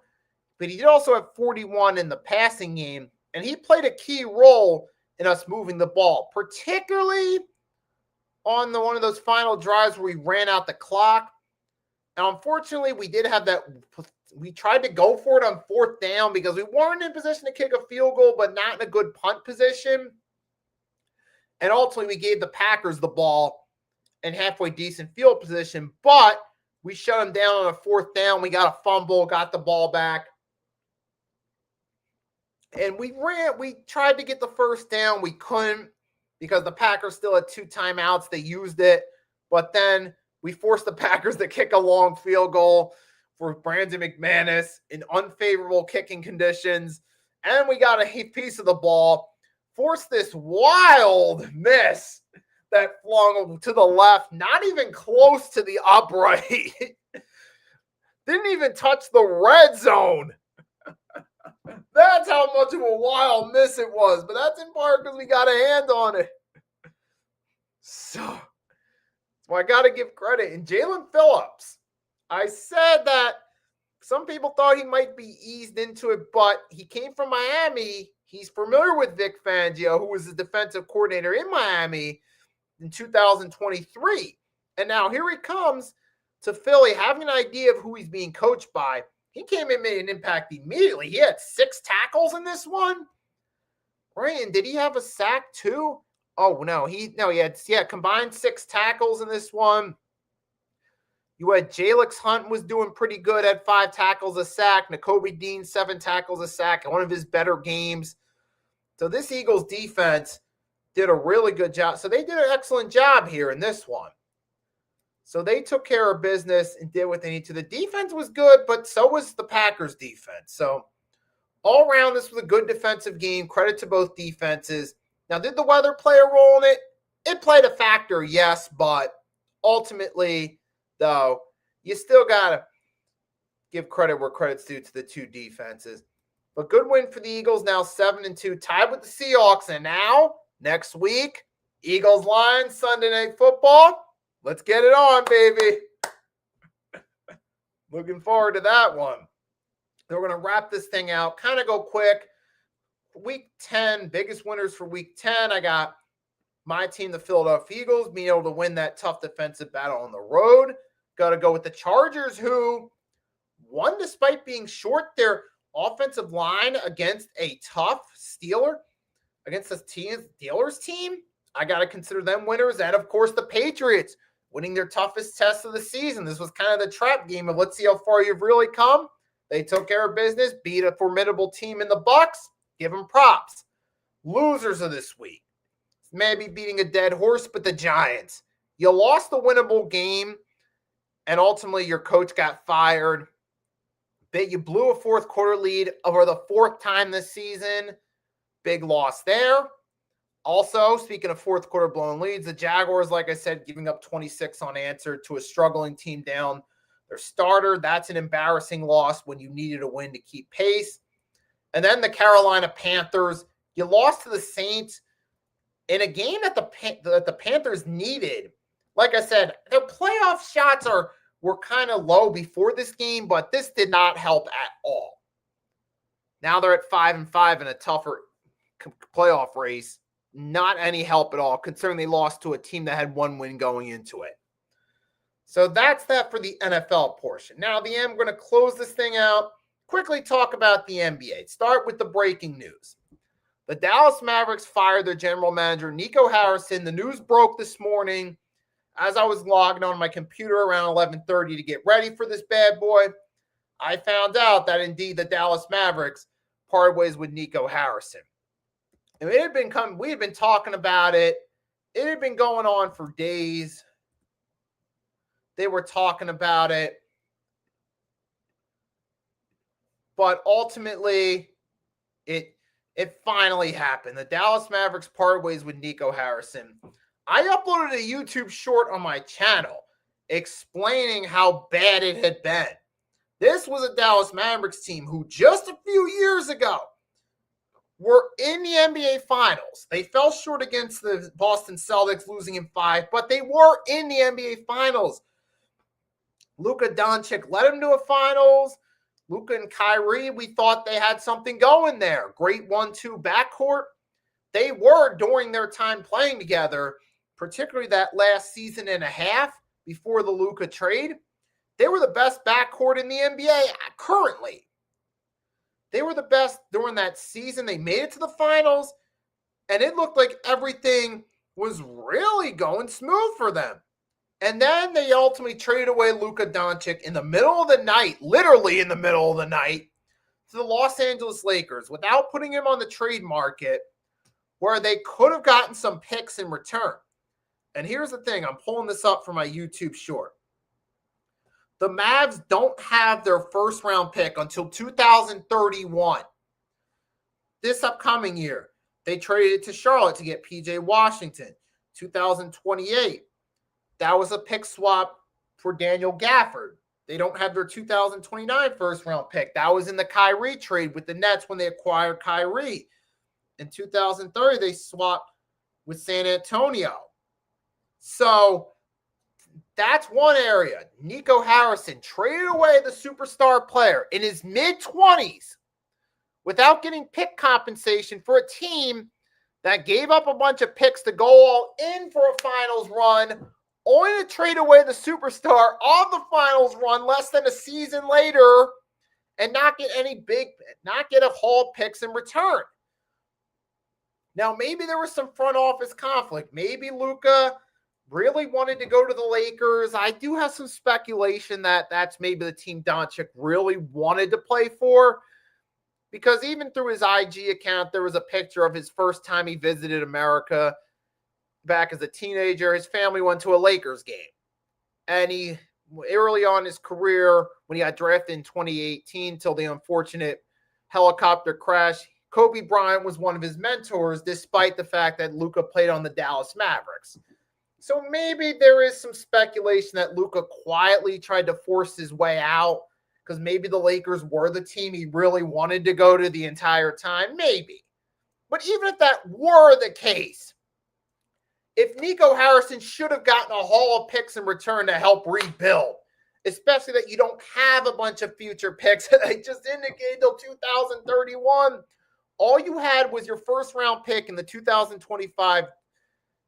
but he did also have 41 in the passing game, and he played a key role in us moving the ball, particularly on one of those final drives where we ran out the clock. And unfortunately, we did have that. We tried to go for it on 4th down because we weren't in position to kick a field goal, but not in a good punt position. And ultimately, we gave the Packers the ball in halfway decent field position, but we shut them down on a 4th down. We got a fumble, got the ball back. And we tried to get the 1st down. We couldn't because the Packers still had 2 timeouts. They used it, but then we forced the Packers to kick a long field goal for Brandon McManus in unfavorable kicking conditions. And we got a piece of the ball, forced this wild miss that flung to the left, not even close to the upright. Didn't even touch the red zone. That's how much of a wild miss it was. But that's in part because we got a hand on it. So I got to give credit. And Jalen Phillips, I said that some people thought he might be eased into it, but he came from Miami. He's familiar with Vic Fangio, who was the defensive coordinator in Miami in 2023. And now here he comes to Philly, having an idea of who he's being coached by. He came in and made an impact immediately. He had 6 tackles in this one. Right, and did he have a sack too? Oh, no. He had combined 6 tackles in this one. You had Jalix Hunt was doing pretty good at 5 tackles, a sack. Nakobe Dean, 7 tackles, a sack. One of his better games. So this Eagles defense did a really good job. So they did an excellent job here in this one. So they took care of business and did what they needed to. The defense was good, but so was the Packers defense. So all around, this was a good defensive game. Credit to both defenses. Now, did the weather play a role in it? It played a factor, yes, but ultimately, though, you still got to give credit where credit's due to the 2 defenses. But good win for the Eagles, now 7-2, tied with the Seahawks. And now, next week, Eagles-Lions, Sunday Night Football. Let's get it on, baby. Looking forward to that one. Then we're going to wrap this thing out, kind of go quick. Week 10, biggest winners for Week 10. I got my team, the Philadelphia Eagles, being able to win that tough defensive battle on the road. Got to go with the Chargers, who won despite being short their offensive line against a tough Steelers team. I got to consider them winners. And, of course, the Patriots winning their toughest test of the season. This was kind of the trap game of let's see how far you've really come. They took care of business, beat a formidable team in the Bucs. Give them props. Losers of this week. Maybe beating a dead horse, but the Giants. You lost the winnable game, and ultimately your coach got fired. You blew a 4th quarter lead over the 4th time this season. Big loss there. Also, speaking of 4th quarter blown leads, the Jaguars, like I said, giving up 26 unanswered to a struggling team down their starter. That's an embarrassing loss when you needed a win to keep pace. And then the Carolina Panthers, you lost to the Saints in a game that the Panthers needed. Like I said, their playoff shots were kind of low before this game, but this did not help at all. Now they're at 5-5 in a tougher playoff race. Not any help at all, considering they lost to a team that had 1 win going into it. So that's that for the NFL portion. Now, I'm going to close this thing out. Quickly talk about the NBA. Start with the breaking news. The Dallas Mavericks fired their general manager, Nico Harrison. The news broke this morning as I was logging on my computer around 11:30 to get ready for this bad boy. I found out that indeed the Dallas Mavericks parted ways with Nico Harrison. And we had been talking about it. It had been going on for days. They were talking about it. But ultimately, it finally happened. The Dallas Mavericks parted ways with Nico Harrison. I uploaded a YouTube short on my channel explaining how bad it had been. This was a Dallas Mavericks team who just a few years ago were in the NBA Finals. They fell short against the Boston Celtics, losing in 5, but they were in the NBA Finals. Luka Doncic led them to a Finals. Luka and Kyrie, we thought they had something going there. Great 1-2 backcourt. They were, during their time playing together, particularly that last season and a half before the Luka trade, they were the best backcourt in the NBA currently. They were the best during that season. They made it to the finals, and it looked like everything was really going smooth for them. And then they ultimately traded away Luka Doncic in the middle of the night, literally in the middle of the night, to the Los Angeles Lakers without putting him on the trade market, where they could have gotten some picks in return. And here's the thing. I'm pulling this up for my YouTube short. The Mavs don't have their first-round pick until 2031. This upcoming year, they traded to Charlotte to get P.J. Washington. 2028. That was a pick swap for Daniel Gafford. They don't have their 2029 first-round pick. That was in the Kyrie trade with the Nets when they acquired Kyrie. In 2030, they swapped with San Antonio. So that's one area. Nico Harrison traded away the superstar player in his mid-20s without getting pick compensation for a team that gave up a bunch of picks to go all in for a finals run, only to trade away the superstar of the finals run less than a season later and not get a haul picks in return. Now, maybe there was some front office conflict. Maybe Luka really wanted to go to the Lakers. I do have some speculation that that's maybe the team Doncic really wanted to play for, because even through his IG account, there was a picture of his first time he visited America back as a teenager. His family went to a Lakers game. And he, early on in his career, when he got drafted in 2018 till the unfortunate helicopter crash, Kobe Bryant was one of his mentors, despite the fact that Luka played on the Dallas Mavericks. So maybe there is some speculation that Luka quietly tried to force his way out because maybe the Lakers were the team he really wanted to go to the entire time. Maybe. But even if that were the case, if Nico Harrison should have gotten a haul of picks in return to help rebuild, especially that you don't have a bunch of future picks that I just indicated till 2031. All you had was your first round pick in the 2025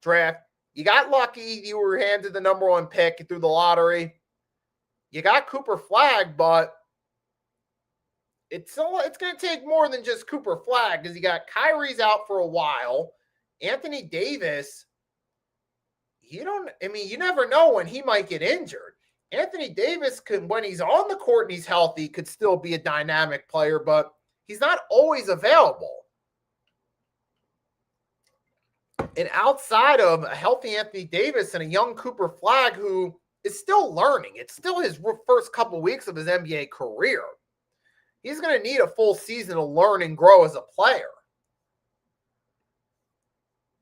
draft. You got lucky. You were handed the number 1 pick through the lottery. You got Cooper Flagg, but it's going to take more than just Cooper Flagg, because you got Kyrie's out for a while. Anthony Davis, you never know when he might get injured. Anthony Davis can, when he's on the court and he's healthy, could still be a dynamic player, but he's not always available. And outside of a healthy Anthony Davis and a young Cooper Flagg who is still learning, it's still his first couple weeks of his NBA career. He's going to need a full season to learn and grow as a player.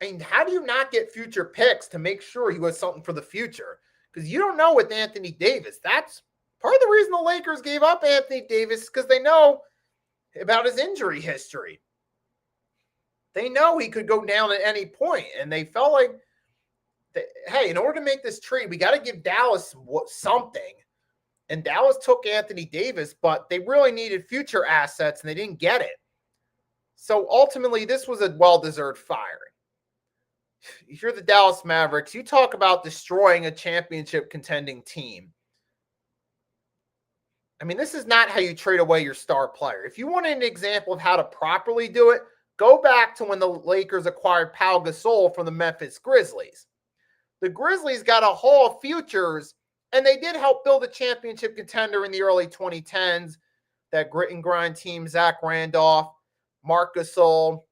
And how do you not get future picks to make sure he was something for the future? Because you don't know with Anthony Davis. That's part of the reason the Lakers gave up Anthony Davis, because they know about his injury history. They know he could go down at any point, and they felt like, hey, in order to make this trade, we got to give Dallas something. And Dallas took Anthony Davis, but they really needed future assets, and they didn't get it. So ultimately, this was a well-deserved firing. If you're the Dallas Mavericks, you talk about destroying a championship contending team. I mean, this is not how you trade away your star player. If you want an example of how to properly do it, Go back to when the Lakers acquired Pau Gasol from the Memphis Grizzlies. The Grizzlies got a haul of futures, and they did help build a championship contender in the early 2010s. That grit and grind team, Zach Randolph, Marc Gasol,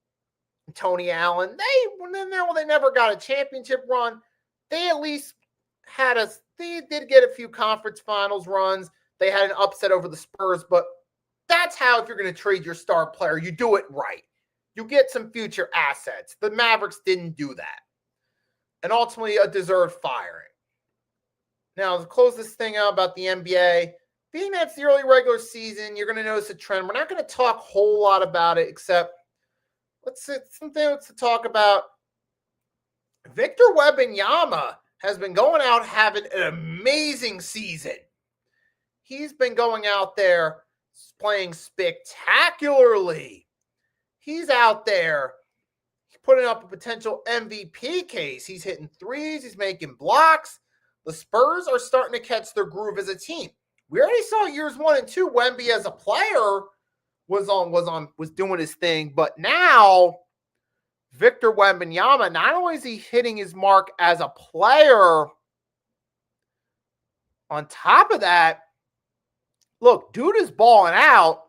Tony Allen. They never got a championship run. They at least they did get a few conference finals runs. They had an upset over the Spurs, but that's how, if you're going to trade your star player, you do it right. You get some future assets. The Mavericks didn't do that. And ultimately, a deserved firing. Now, to close this thing out about the NBA, being that it's the early regular season, you're going to notice a trend. We're not going to talk a whole lot about it, except something to talk about. Victor Wembanyama has been going out having an amazing season. He's been going out there playing spectacularly. He's out there putting up a potential MVP case. He's hitting threes. He's making blocks. The Spurs are starting to catch their groove as a team. We already saw years 1 and 2. Wemby as a player was doing his thing, but now Victor Wembanyama, not only is he hitting his mark as a player, on top of that, look, dude is balling out.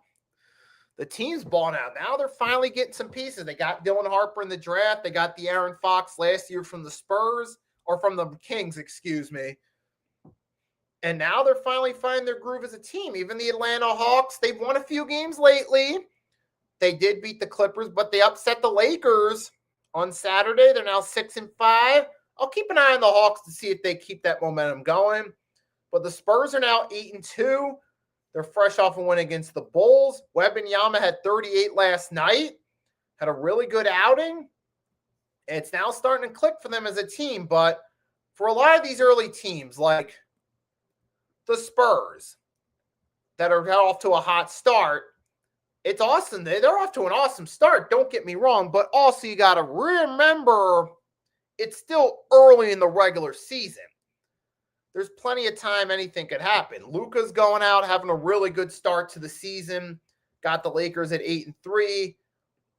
The team's balling out. Now they're finally getting some pieces. They got Dylan Harper in the draft. They got De'Aaron Fox last year from the Spurs, or from the Kings, excuse me. And now they're finally finding their groove as a team. Even the Atlanta Hawks, they've won a few games lately. They did beat the Clippers, but they upset the Lakers on Saturday. They're now 6-5. I'll keep an eye on the Hawks to see if they keep that momentum going. But the Spurs are now 8-2. They're fresh off a win against the Bulls. Wembanyama had 38 last night. Had a really good outing. It's now starting to click for them as a team. But for a lot of these early teams, like the Spurs, that are off to a hot start, it's awesome. They're off to an awesome start. Don't get me wrong. But also you got to remember, it's still early in the regular season. There's plenty of time anything could happen. Luka's going out, having a really good start to the season. Got the Lakers at 8-3.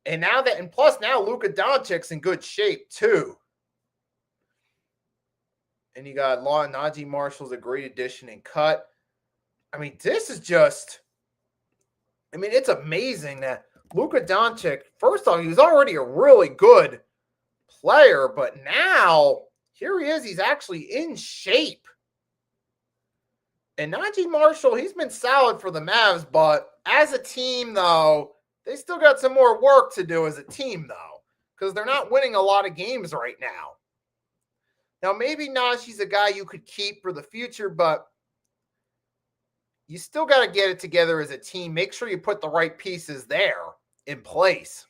And plus now Luka Doncic's in good shape too. And you got Najee Marshall's a great addition and cut. I mean, this is just, it's amazing that Luka Doncic, first off, he was already a really good player, but now here he is. He's actually in shape. And Najee Marshall, he's been solid for the Mavs, but as a team, though, they still got some more work to do as a team, though, because they're not winning a lot of games right now. Now, maybe Najee's a guy you could keep for the future, but you still got to get it together as a team. Make sure you put the right pieces there in place.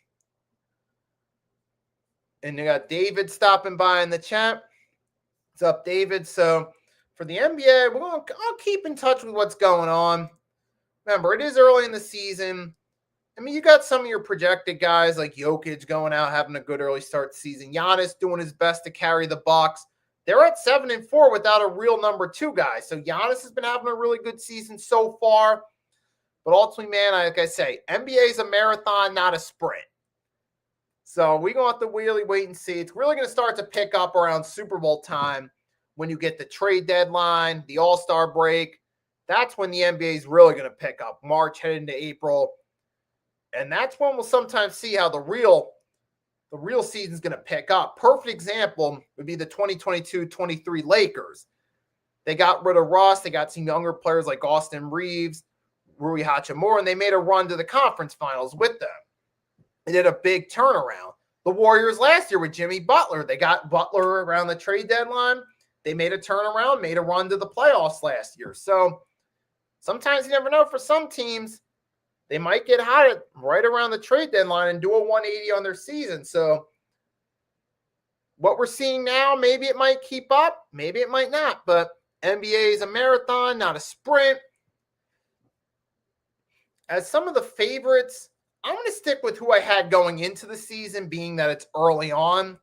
And you got David stopping by in the chat. What's up, David? So for the NBA, I'll keep in touch with what's going on. Remember, it is early in the season. You got some of your projected guys like Jokic going out, having a good early start to the season. Giannis doing his best to carry the Bucks. They're at 7-4 without a real number 2 guy. So Giannis has been having a really good season so far. But ultimately, man, like I say, NBA is a marathon, not a sprint. So we're going to have to really wait and see. It's really going to start to pick up around Super Bowl time when you get the trade deadline, the All-Star break. That's when the NBA is really going to pick up. March heading into April. And that's when we'll sometimes see how the real season's going to pick up. Perfect example would be the 2022-23 Lakers. They got rid of Russ. They got some younger players like Austin Reeves, Rui Hachimura, and they made a run to the conference finals with them. They did a big turnaround. The Warriors last year with Jimmy Butler, they got Butler around the trade deadline. They made a turnaround, made a run to the playoffs last year. So sometimes you never know. For some teams, they might get hot right around the trade deadline and do a 180 on their season. So what we're seeing now, maybe it might keep up, maybe it might not. But NBA is a marathon, not a sprint. As some of the favorites, I'm going to stick with who I had going into the season, being that it's early on.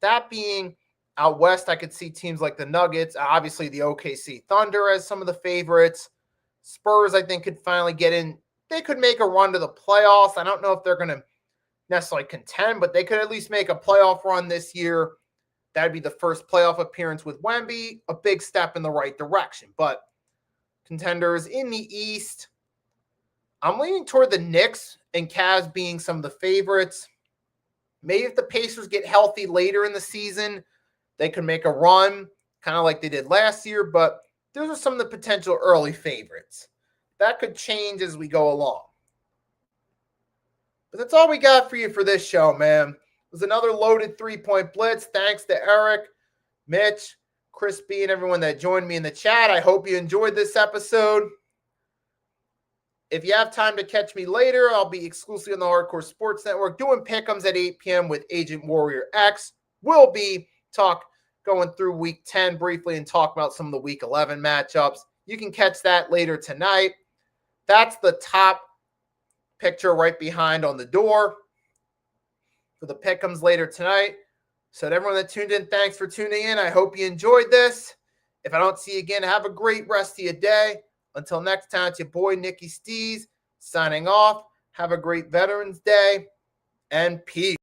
That being out west, I could see teams like the Nuggets, obviously the OKC Thunder as some of the favorites. Spurs, I think, could finally get in. They could make a run to the playoffs. I don't know if they're going to necessarily contend, but they could at least make a playoff run this year. That'd be the first playoff appearance with Wemby, a big step in the right direction. But contenders in the East, I'm leaning toward the Knicks and Cavs being some of the favorites. Maybe if the Pacers get healthy later in the season, they could make a run, kind of like they did last year, but those are some of the potential early favorites. That could change as we go along. But that's all we got for you for this show, man. It was another loaded 3-point blitz. Thanks to Eric, Mitch, Chris B, and everyone that joined me in the chat. I hope you enjoyed this episode. If you have time to catch me later, I'll be exclusively on the Hardcore Sports Network doing pick'ems at 8 p.m. with Agent Warrior X. We'll be going through Week 10 briefly and talk about some of the Week 11 matchups. You can catch that later tonight. That's the top picture right behind on the door for the pick'ems later tonight. So to everyone that tuned in, thanks for tuning in. I hope you enjoyed this. If I don't see you again, have a great rest of your day. Until next time, it's your boy Nicky Stees signing off. Have a great Veterans Day and peace.